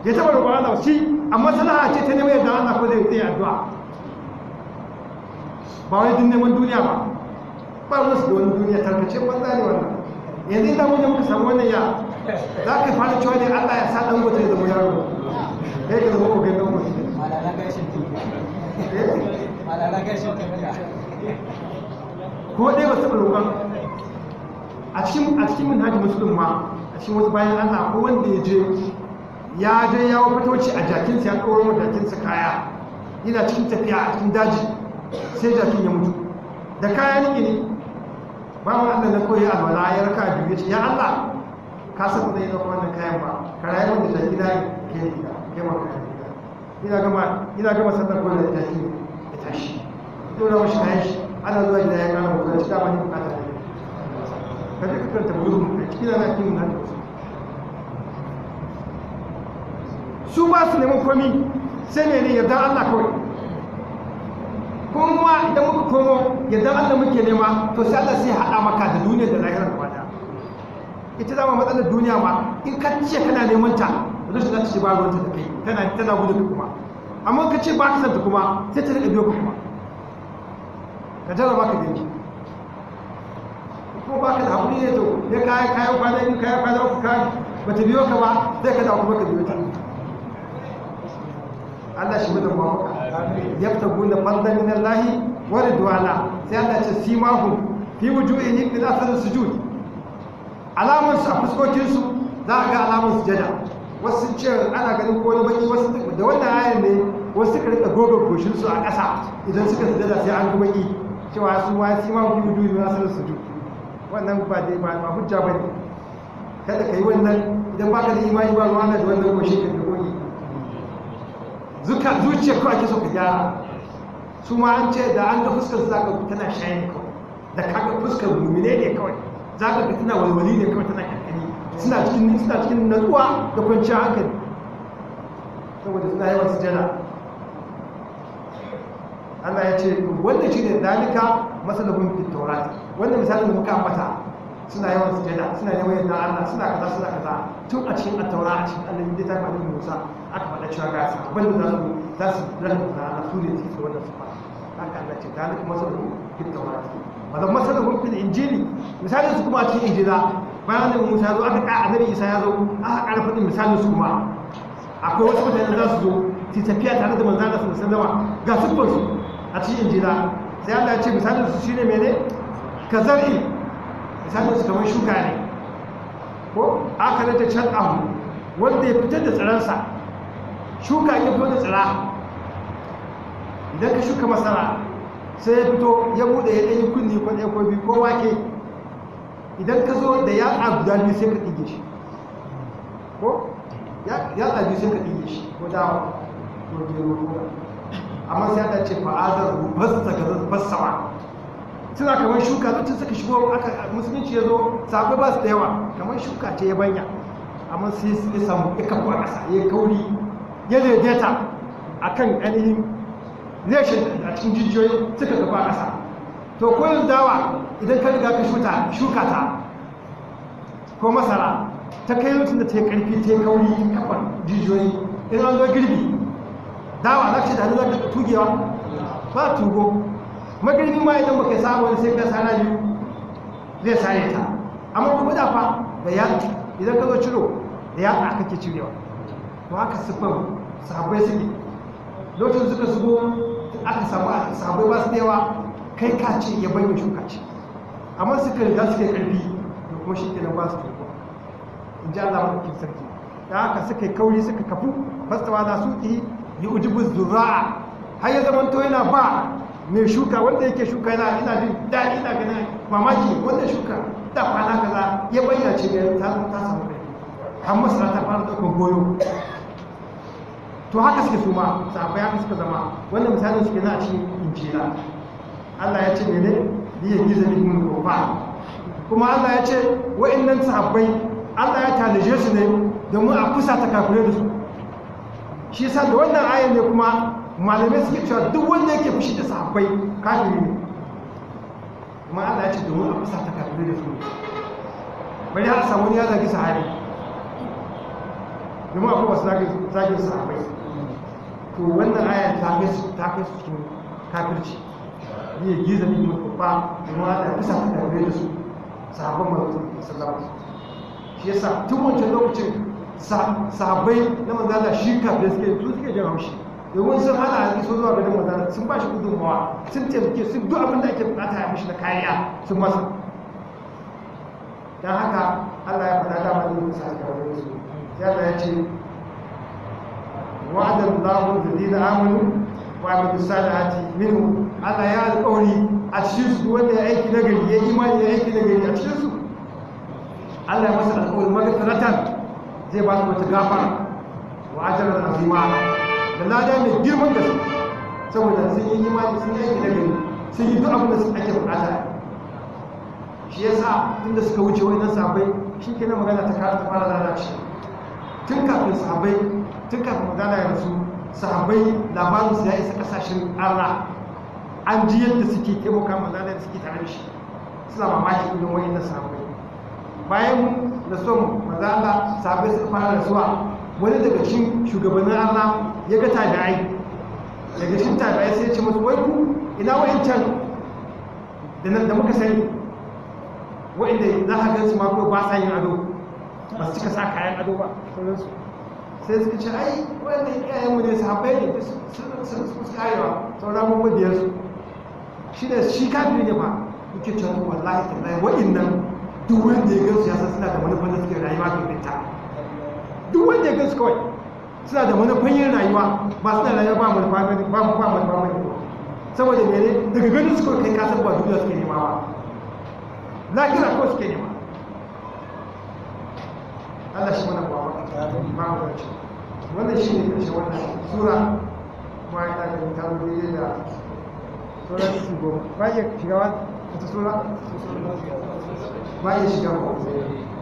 Ya taɓa roƙon Allah shi amma sana'a ce ta neman yadda Allah ko zai tsaye addu'a, ba wai din neman duniya ba wasu da wani duniya tarkace banza ne wannan. Yanzu idan mun muka samu wannan ya za ka fara cewa ne Allah ya sa dan gote da mu yaro kai ka zama kokarin dan gote malala gashin tafiya ko dai wasu roƙon a cikin manhajin musulun ma a cikin wasu bayan Allah ko wanda ya je ya fitoci a jakinsa ya ɗora wa jakinsa kaya yana cikin tafiya a cikin daji sai jakin ya mutu da kaya nike ne ba wa Allah na koyi alwala ya raka biyu ya ce ya Allah ka san ba zai ɗauka wannan kayan ba ka rayu wanda jaki na ke ne gida ke ma kayan gida ina gama sallar koyi da jaki ya tashi ɗora mashi kayan shi ana zuwa gida ya kara mutu da shi dama ne bukatar da ka ji kakar ta bulu a cikin ana kimin na su ba su neman komi sai ne ne yadda Allah kawai kuma idan muka komo yadda Allah muke nema to sai Allah sai haɗa maka da duniya da lahirar kwada ita zama matsalar duniya ma in ka ce kana neman ta da za ta ce ba ruwanta da kai tana gudu kuma amma ka ce ba ka santa kuma sai ta rika biyo ka kuma ka jarraba ka gani ko ba ka da haƙuri ne to ya kayan kwana biyu kayan kwana uku ka ba ta biyo ka ba sai ka dawo kuma ka biyo ta Allah shi mutum mawaka yabtaguna fadlan min Allah wa ridwana sai Allah ce simahum fi wujuhihim min athar sujud alamun su a fuskokin su za a ga alamun sujada wasu sun ce ana ganin ko wani baki wasu da wannan ayar ne wasu suka rika goga goshin su a ƙasa idan suka sujada sai an ga baki cewa su ma simahum fi wujuhihim min athar sujud wannan ba dai ba hujja bane kada kai wannan idan baka da imani ba ruwa da wannan goshin ka goge zuciya kawai ake so ka gyara su ma an ce da an ga fuskar za ka tana shayin kawai da kaga fuskar mumine ne kawai za ka ga tana walwali ne kawai tana kankani suna cikin natsuwa da kwanciyar hankali saboda suna yawan sujada Allah ya ce wannan shi ne dalika masalahun fit tawrat wannan misalin da muka ambata suna yawan sujada suna yawan yadda Allah suna kaza tun a cikin at-taura a cikin annabi da ta faɗi Musa aka faɗa cewa ga abin da za su rahama Allah su ne su wannan su fara haka Allah ce dalika masalahun fit tawrat wannan masalahun fil injili misalin su kuma a cikin injila bayan annabi Musa zo aka ka annabi Isa ya zo aka ƙara faɗin misalin su kuma akwai wasu mutane za su zo su tafiya tare da manzon Allah sallallahu alaihi wasallam ga sufar su a cikin injila sai Allah ya ce misalin su shine mene kazari misalin su kamar shuka ne ko aka rata can ahu wanda ya fitar da tsiransa shuka ya fito da tsira idan ka shuka masara sai ya fito ya bude ya ɗanyi kunni ko ɗaya ko biyu ko wake idan ka zo da yatsa guda biyu sai ka ɗige shi ko yatsa biyu sai ka ɗige shi ko dawa ko gero ko amma sai ta ce fa'adar rubasta ga fassawa suna kamar shuka lokacin suka shigo aka musulunci ya zo sabai ba su da yawa kamar shuka ce ya banya amma sai ya samu ya kafa a ƙasa ya kauri ya daidaita a kan ainihin reshen a cikin jijiyoyi suka kafa a ƙasa to koyin dawa idan ka riga ka shuka ta ko masara ta kai lokacin da ta yi ƙarfi ta yi kauri kafa jijiyoyi in an zo girbi dawa za ka ce da hannu za ka tugewa ba tugo magirbi ma idan baka sa wani sai ka sana biyu zai sare ta amma kuma da fa da yatsa idan ka zo ciro da yatsa kake cirewa to haka siffar sahabbai suke lokacin suka shigo aka samu sahabbai ba su da yawa kai ka ce ya bayyana shuka ce amma suka riga suka yi karfi da kuma shi kenan ba su tuko in ji Allah maɗaukin sarki da haka suka yi kauri suka kafu fastawa na suki yi ujibu zurra'a har ya zama to yana ba mai shuka wanda yake shuka ina jin daɗi ina ganin mamaki wanda shuka da kwana kaza ya bayyana ce ga ta samu kai har masara ta fara ɗaukar goyo to haka suke su ma sahabbai haka suka zama wannan misalin suke na a cikin injila Allah ya ce mene biya giza bihim rufa kuma Allah ya ce wa'annan sahabbai Allah ya tanaje su ne domin a kusa ta kafirai da su shi yasa da wannan ayan ne kuma malamai suke cewa duk wanda yake fushi da sahabbai kafiri ne kuma Allah ya ce domin a kusa ta kafirai da su bari har samu wani ya zagi sahabi domin akwai wasu zagin sahabbai to wannan ayan ta kai su cikin kafirci biya giza min kufa domin Allah ya kusa ta kafirai da su sahabban manzon sallallahu alaihi wasallam shi yasa tun wancan lokacin sahabbai na manzala shi kafin suke jin haushi domin sun hana a iso zuwa gadon manzala sun ba shi gudunmawa sun taimake sun duk abin da ake bukata ya mishi na kariya sun masa don haka Allah ya faɗa dama da yin sa ga wani su ya da ya ce wa'adan lahu alladhina amanu wa amilu salihati minhum Allah ya alƙawari a cikin su wanda ya aiki na gari ya imani ya aiki na gari a cikin su Allah ya masa alƙawari magfiratan zai ba su wata gafara wa ajran azima da lada mai girman gaske saboda sun yi imani sun yi aiki na gari sun yi duk abin da ake bukata shi yasa tunda suka wuce wannan sahabbai shi ke na magana ta fara lalace tun kafin sahabbai tun kafin magana ya rasu sahabbai labarinsu ya isa kasashen arna an ji yadda suke taimaka magana da suke tare da shi suna mamaki irin wani na sahabbai bayan da son mazala sahabbai suka fara rasuwa wani daga cikin shugabannin arna ya ga tabi'ai daga cikin tabi'ai sai ya ce musu wai ku ina wa'incan da muka sani wa'inda za a gansu ma kawai ba sa yin ado ba su cika sa kayan ado ba sauransu sai suka ce ai wanda iyayenmu ne sahabbai ne sun karewa sauran mun mabiyarsu shi ne shi kafin ne ba muke cewa wallahi tallahi wa'innan duk wanda ya gansu ya san suna da manufan da suke rayuwa domin ta duk wanda ya gansu kawai suna da manufan yin rayuwa ba suna rayuwa ba manufa mai saboda mene daga ganin su kawai kai kasar ba duniya suke nema ba lakira ko suke nema Allah shi mana bawa ba mu dace wannan shi ne kace wannan sura kuma ina da ta rubuce da sura ta goma ba ya shiga wata sura ba ya shiga ba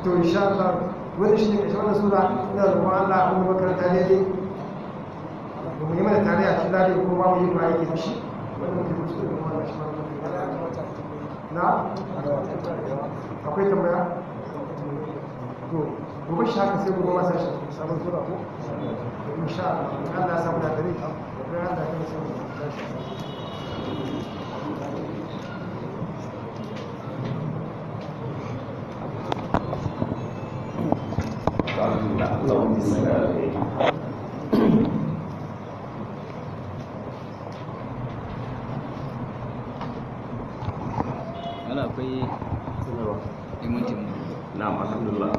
to insha Allah wannan shi ne kace wannan sura ina da kuma Allah mun makaranta ne dai mu yi mana tare a cikin dare ko ba mu yi ba yake da shi wannan ke musu da kuma Allah shi mana na akwai tambaya to gobe shi haka sai gobe masa shi sabon sura ko insha Allah ya samu da dare ko Allah ya kai sai Allahumma salli alaihi akwai limantin na'am alhamdulillah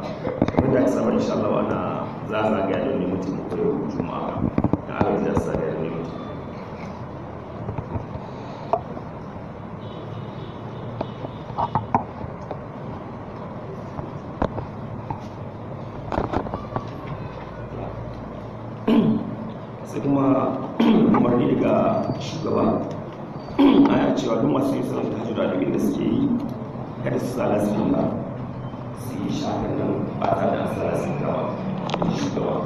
wanda aka saba insha Allah wana za a zagaya don limantin mu koyo juma'a na Allah da sa da limantin sai kuma umarni daga shugaba ana cewa duk masu yi sanar da hajjura da inda suke yi kada su tsala su nuna su yi shafin nan ba tare da tsala su gawa da shugaba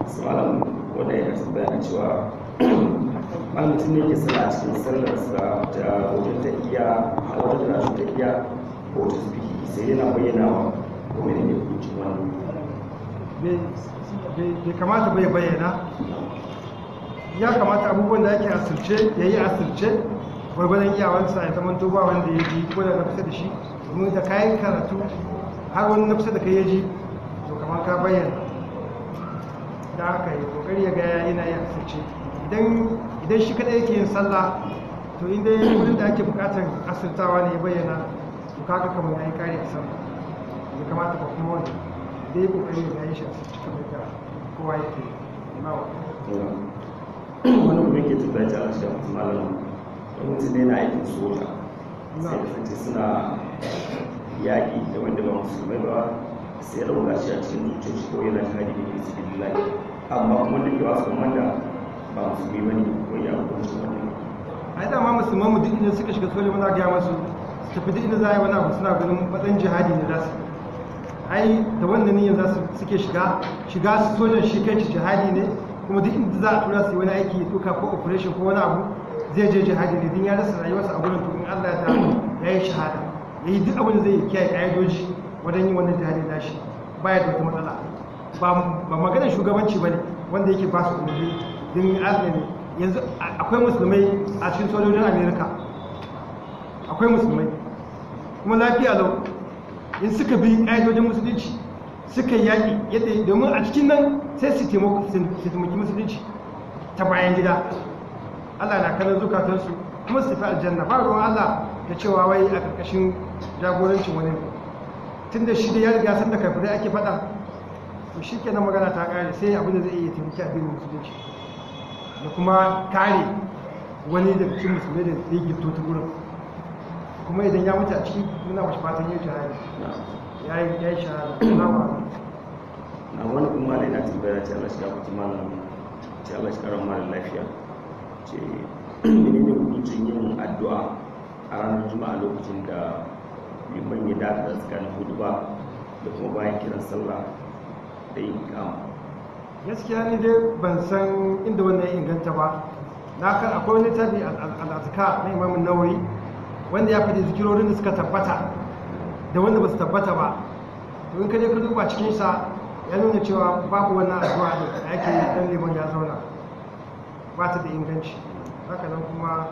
su malam wanda ya kasu bayan cewa malam mutum ne ke sallah cikin sallarsa ta wajen tafiya a wajen da su tafiya ko ta zubi sai yana bayyana wa kuma ne hukuncin wani bai kamata bai bayyana ya kamata abubuwan da ake asirce ya yi asirce gwargwadon iyawansa ya zama ba wanda ya ji ko da na kusa da shi domin da kayan karatu har wani na kusa da kai ya ji to kamar ka bayyana da aka yi kokari ya ga yana yi asirce idan shi kadai yake yin sallah to inda wurin da ake bukatar asirtawa ne ya bayyana to kaga kamar ya yi kare a sallah ya kamata ba kuma wanda dai kokari ya yi shi asirce kamar da kowa yake nawa wani kuma yake tafiya ta a cikin malamin da mutum ne na aikin soja sai da fice suna yaƙi da wanda ba musulmai ba sai ya ɗauka shi a cikin zuciya ko yana jihadi da ke cikin lillahi amma kuma da ke wasu wanda ba musulmi ba ne ko ya hukunci wani a yi dama musulman mu duk inda suka shiga soja muna gaya masu su tafi duk inda za a yi wani abu suna ganin matsayin jihadi ne za su ai da wannan niyyar za su suke shiga su sojan shi kai jihadi ne kuma duk inda za a tura su yi wani aiki duka ko operation ko wani abu zai je jihadi ne din ya rasa rayuwarsa a gurin to in Allah ya yi shahada ya yi duk abin da zai yi kiyaye ka'idoji wajen yin wannan jihadi nashi baya da wata matsala ba maganar shugabanci ba ne wanda yake ba su umarni din Allah ne yanzu akwai musulmai a cikin sojojin Amerika akwai musulmai kuma lafiya lau in suka bi ƙa'idojin musulunci suka yaƙi yadda domin a cikin nan sai su taimaki musulunci ta bayan gida. Allah na kallon zukatansu kuma su tafi aljanna ba ruwan Allah da cewa wai a ƙarƙashin jagorancin wani tun da shi da ya riga san da kafirai ake faɗa to shi kenan magana ta ƙare sai abin da zai iya taimaki addinin musulunci da kuma kare wani daga cikin musulmai da zai gifto ta gurin kuma idan ya mutu a ciki muna mashi fatan yin shahada ya yi shahada na wani kuma ne na tambaya ce Allah shi ya mutu malam ce Allah shi karan malam lafiya ce menene hukuncin yin addu'a a ranar juma'a lokacin da liman ya dakata tsakanin huduba da kuma bayan kiran sallah da yin ikama. Gaskiya ni dai ban san inda wannan ya inganta ba. Na kan akwai wani tabi al-azkar na Imam Nawawi wanda ya faɗi zikirorin da suka tabbata da wanda ba su tabbata ba. To in ka je ka duba cikin sa ya nuna cewa babu wannan addu'a da ake yi dan liman ya zauna. Ba ta da inganci. Haka nan kuma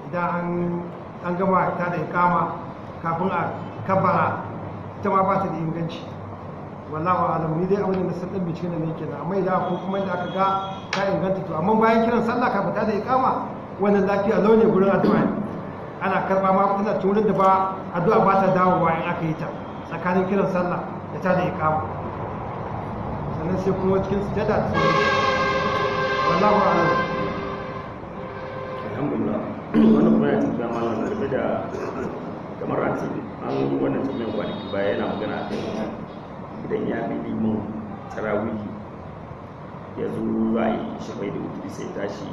idan an gama ta da ikama kafin a kabbara ita ma ba ta da inganci. Wallahu alam ni dai abin da san dan bincike ne kenan amma idan ko kuma da aka ga ta inganta to amma bayan kiran sallah ka fita da iqama wannan lafiya laune gurin addu'a ana karba ma kuma cikin wurin da ba addu'a ba ta dawowa in aka yi ta tsakanin kiran sallah da ta da iqama sannan sai kuma cikin sujada da wallahu alam. Alhamdulillah wannan kuma ya tafiya malam garbe da kamar an wannan tafiyan kwanaki baya yana magana a kai idan ya bi liman tarawihi ya zo za a yi shafai da wuturi sai tashi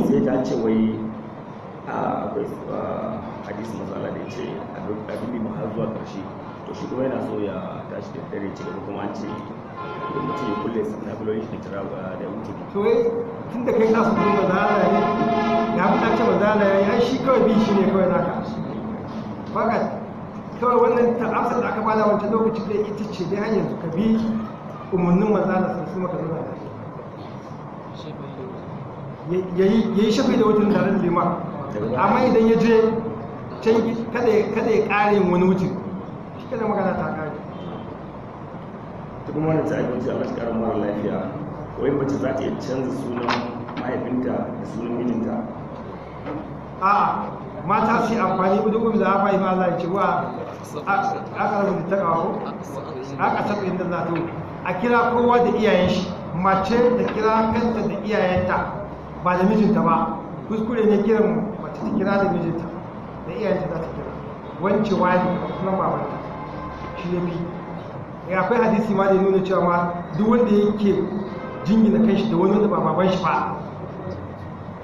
sai ta ce wai akwai hadisi matsala da ya ce abin liman har zuwa ƙarshe to shi kuma yana so ya tashi da dare ce gaba kuma an ce da mutum ya kulle na biloli da tarawa da wuturi to wai tun da kai kasu kuma mazala ne ya fi ce mazala ya yi ai shi kawai bi shi ne kawai naka baka kawai wannan amsar da aka bada wancan lokaci da ita ce dai hanyar ka bi umarnin manzana sun su maka zuwa ya yi shafi da wutin tare da lima amma idan ya je can kada ya kare wani wutin shi kada magana ta kare ta kuma wani ta abinci a masu karin mara lafiya wai mace za ta iya canza sunan mahaifinta da sunan mijinta a'a mata su yi amfani da duk da hafa yi ma Allah ya ce wa aka rabu da ta kawo aka saba inda za ta a kira kowa da iyayen shi mace da kira kanta da iyayenta ba da mijinta ba kuskure ne kiran mace ta kira da mijinta da iyayenta za ta kira wance wani kuma babanta shi ya fi ya akwai hadisi ma da ya nuna cewa ma duk wanda yake jingina kai shi da wani wanda ba baban shi ba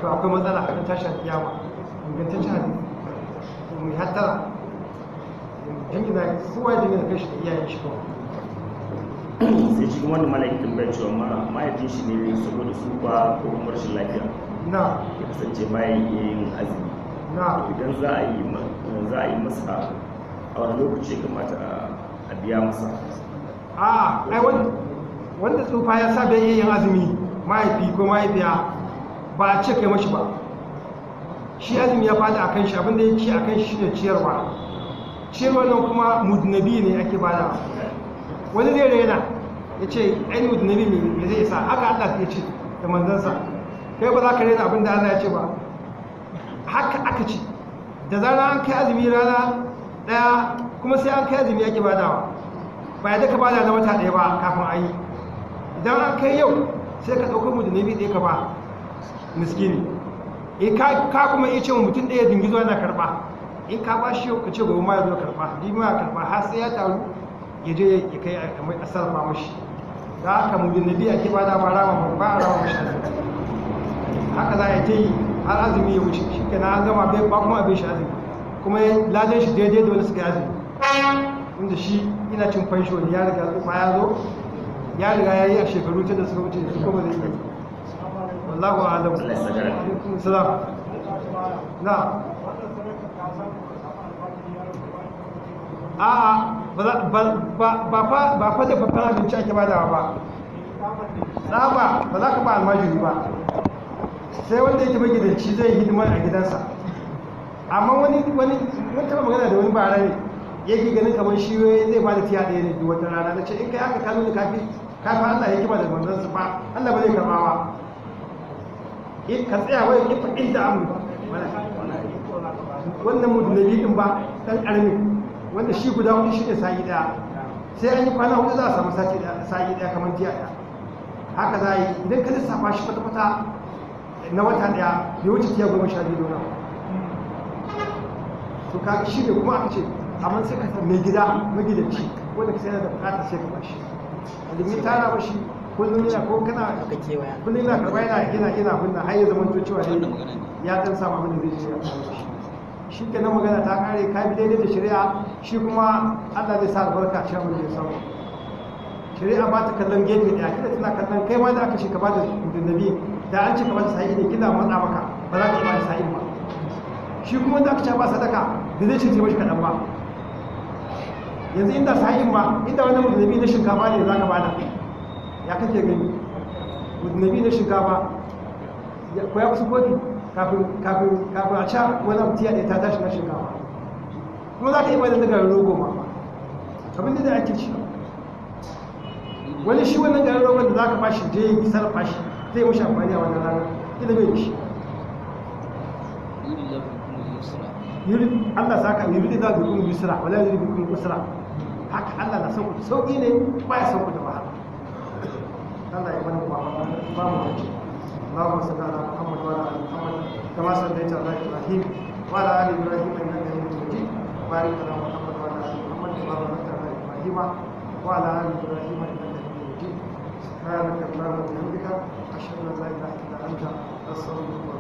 to akwai matsala a kan tashar kiyama ingantaccen hadisi mai hattara jingina kowa jingina kai shi da iyayen shi kawai sai shi kuma wani mala'ikin bai cewa mahaifin shi ne saboda su ba ko kuma rashin lafiya na ya kasance bayan yin azumi na idan za a yi masa a wani lokaci kamata a biya masa ai wanda tsufa ya sa bai yin azumi mahaifi ko mahaifiya ba a ce kai mashi ba shi azumi ya fada akan shi abinda ya ci akan shi ne ciyarwa nan kuma mudnabi ne ake bada wani zai rena ya ce ai mudnabi ne zai sa haka Allah ya ce da manzansa kai ba za ka rena abinda Allah ya ce ba haka aka ce da zara an kai azumi rana daya kuma sai an kai azumi ake badawa ba ya ka bada na wata daya ba kafin a yi idan an kai yau sai ka ɗaukar mudnabi ɗaya ka ba miskini in ka kuma iya ce mutum ɗaya dingizo yana karɓa in ka ba shi yau ka ce gobe ma ya zo karɓa bi ma ya karɓa har sai ya taru ya je ya kai a sarrafa mashi da haka mu bin nabi ake bada ba rama ba a rama mashi haka za a yi ta yi har azumi ya wuce shi kenan an gama bai ba kuma abin shi azumi kuma ladan shi daidai da wani suka azumi inda shi ina cin fansho ne ya riga tsufa ya zo ya riga ya yi a shekaru ta da suka wuce su kuma zai yi wallahu a'lam. Alaikum salam. Na. A'a ba fa da babban abinci ake badawa ba. Tsaba ba za ka ba almajiri ba. Sai wanda yake magidanci zai hidima a gidansa. amma wani taɓa magana da wani bara ne yake ganin kamar shi zai ba da tiya ɗaya ne duk wata rana na ce in kai haka ka nuna kafi Allah ya kima da manzansa ba Allah ba zai karɓawa ka tsaya wai ki faɗin da amu wannan mudunabi din ba ɗan ƙarami wanda shi guda hudu shi ne sa'i ɗaya sai an yi kwana hudu za a samu sa'i ɗaya kamar tiya ɗaya haka za a yi idan ka lissafa shi kwata-kwata na wata ɗaya bai wuce tiya 12 na to kaga shi ne kuma aka ce amma sai ka san mai gida magidanci wanda ka sai da bukatar sai ka bashi alimin tara bashi kullum yana ko kana kullum yana karba yana bunna har ya zama to cewa ne ya dan samu abin da zai ci ya kawo shi ke nan magana ta kare ka bi daidai da shari'a shi kuma Allah zai sa albarka shi abin da ya samu shari'a ba ta kallon gefe daya kina tana kallon kai ma da aka ce ka ba da nabi da an ce ka ba da sa'i ne kina matsa maka ba za ka yi ba da sa'i ba shi kuma da aka ce ba sadaka da zai ce mashi kaɗan ba yanzu inda sa'in ba inda wani mudunabi na shinkafa ne za ka bada ya kake gani mudunabi na shinkafa ko ya kusa kofi kafin a ca wani tiya ɗaya ta tashi na shinkafa kuma za ka yi bada na garin rogo ma abin da ake ci wani shi wannan garin rogon da za ka bashi je yi sarrafa shi zai mashi amfani a wannan ranar ina bai da shi Allah saka yuri da zai kuma yusra wala yuri bi kuma usra haka Allah na san ku sauki ne ba ya san ku da wahala Allah ya bani ba mu wace Allahumma salli ala Muhammad wa ala ali Muhammad kama sallaita ala Ibrahim wa ala ali Ibrahim innaka Hamidum Majid barik ala Muhammad wa ala ali Muhammad kama barakta ala Ibrahim wa ala ali Ibrahim innaka Hamidum Majid subhanaka Allahumma wa bihamdika ashhadu an la ilaha illa anta astaghfiruka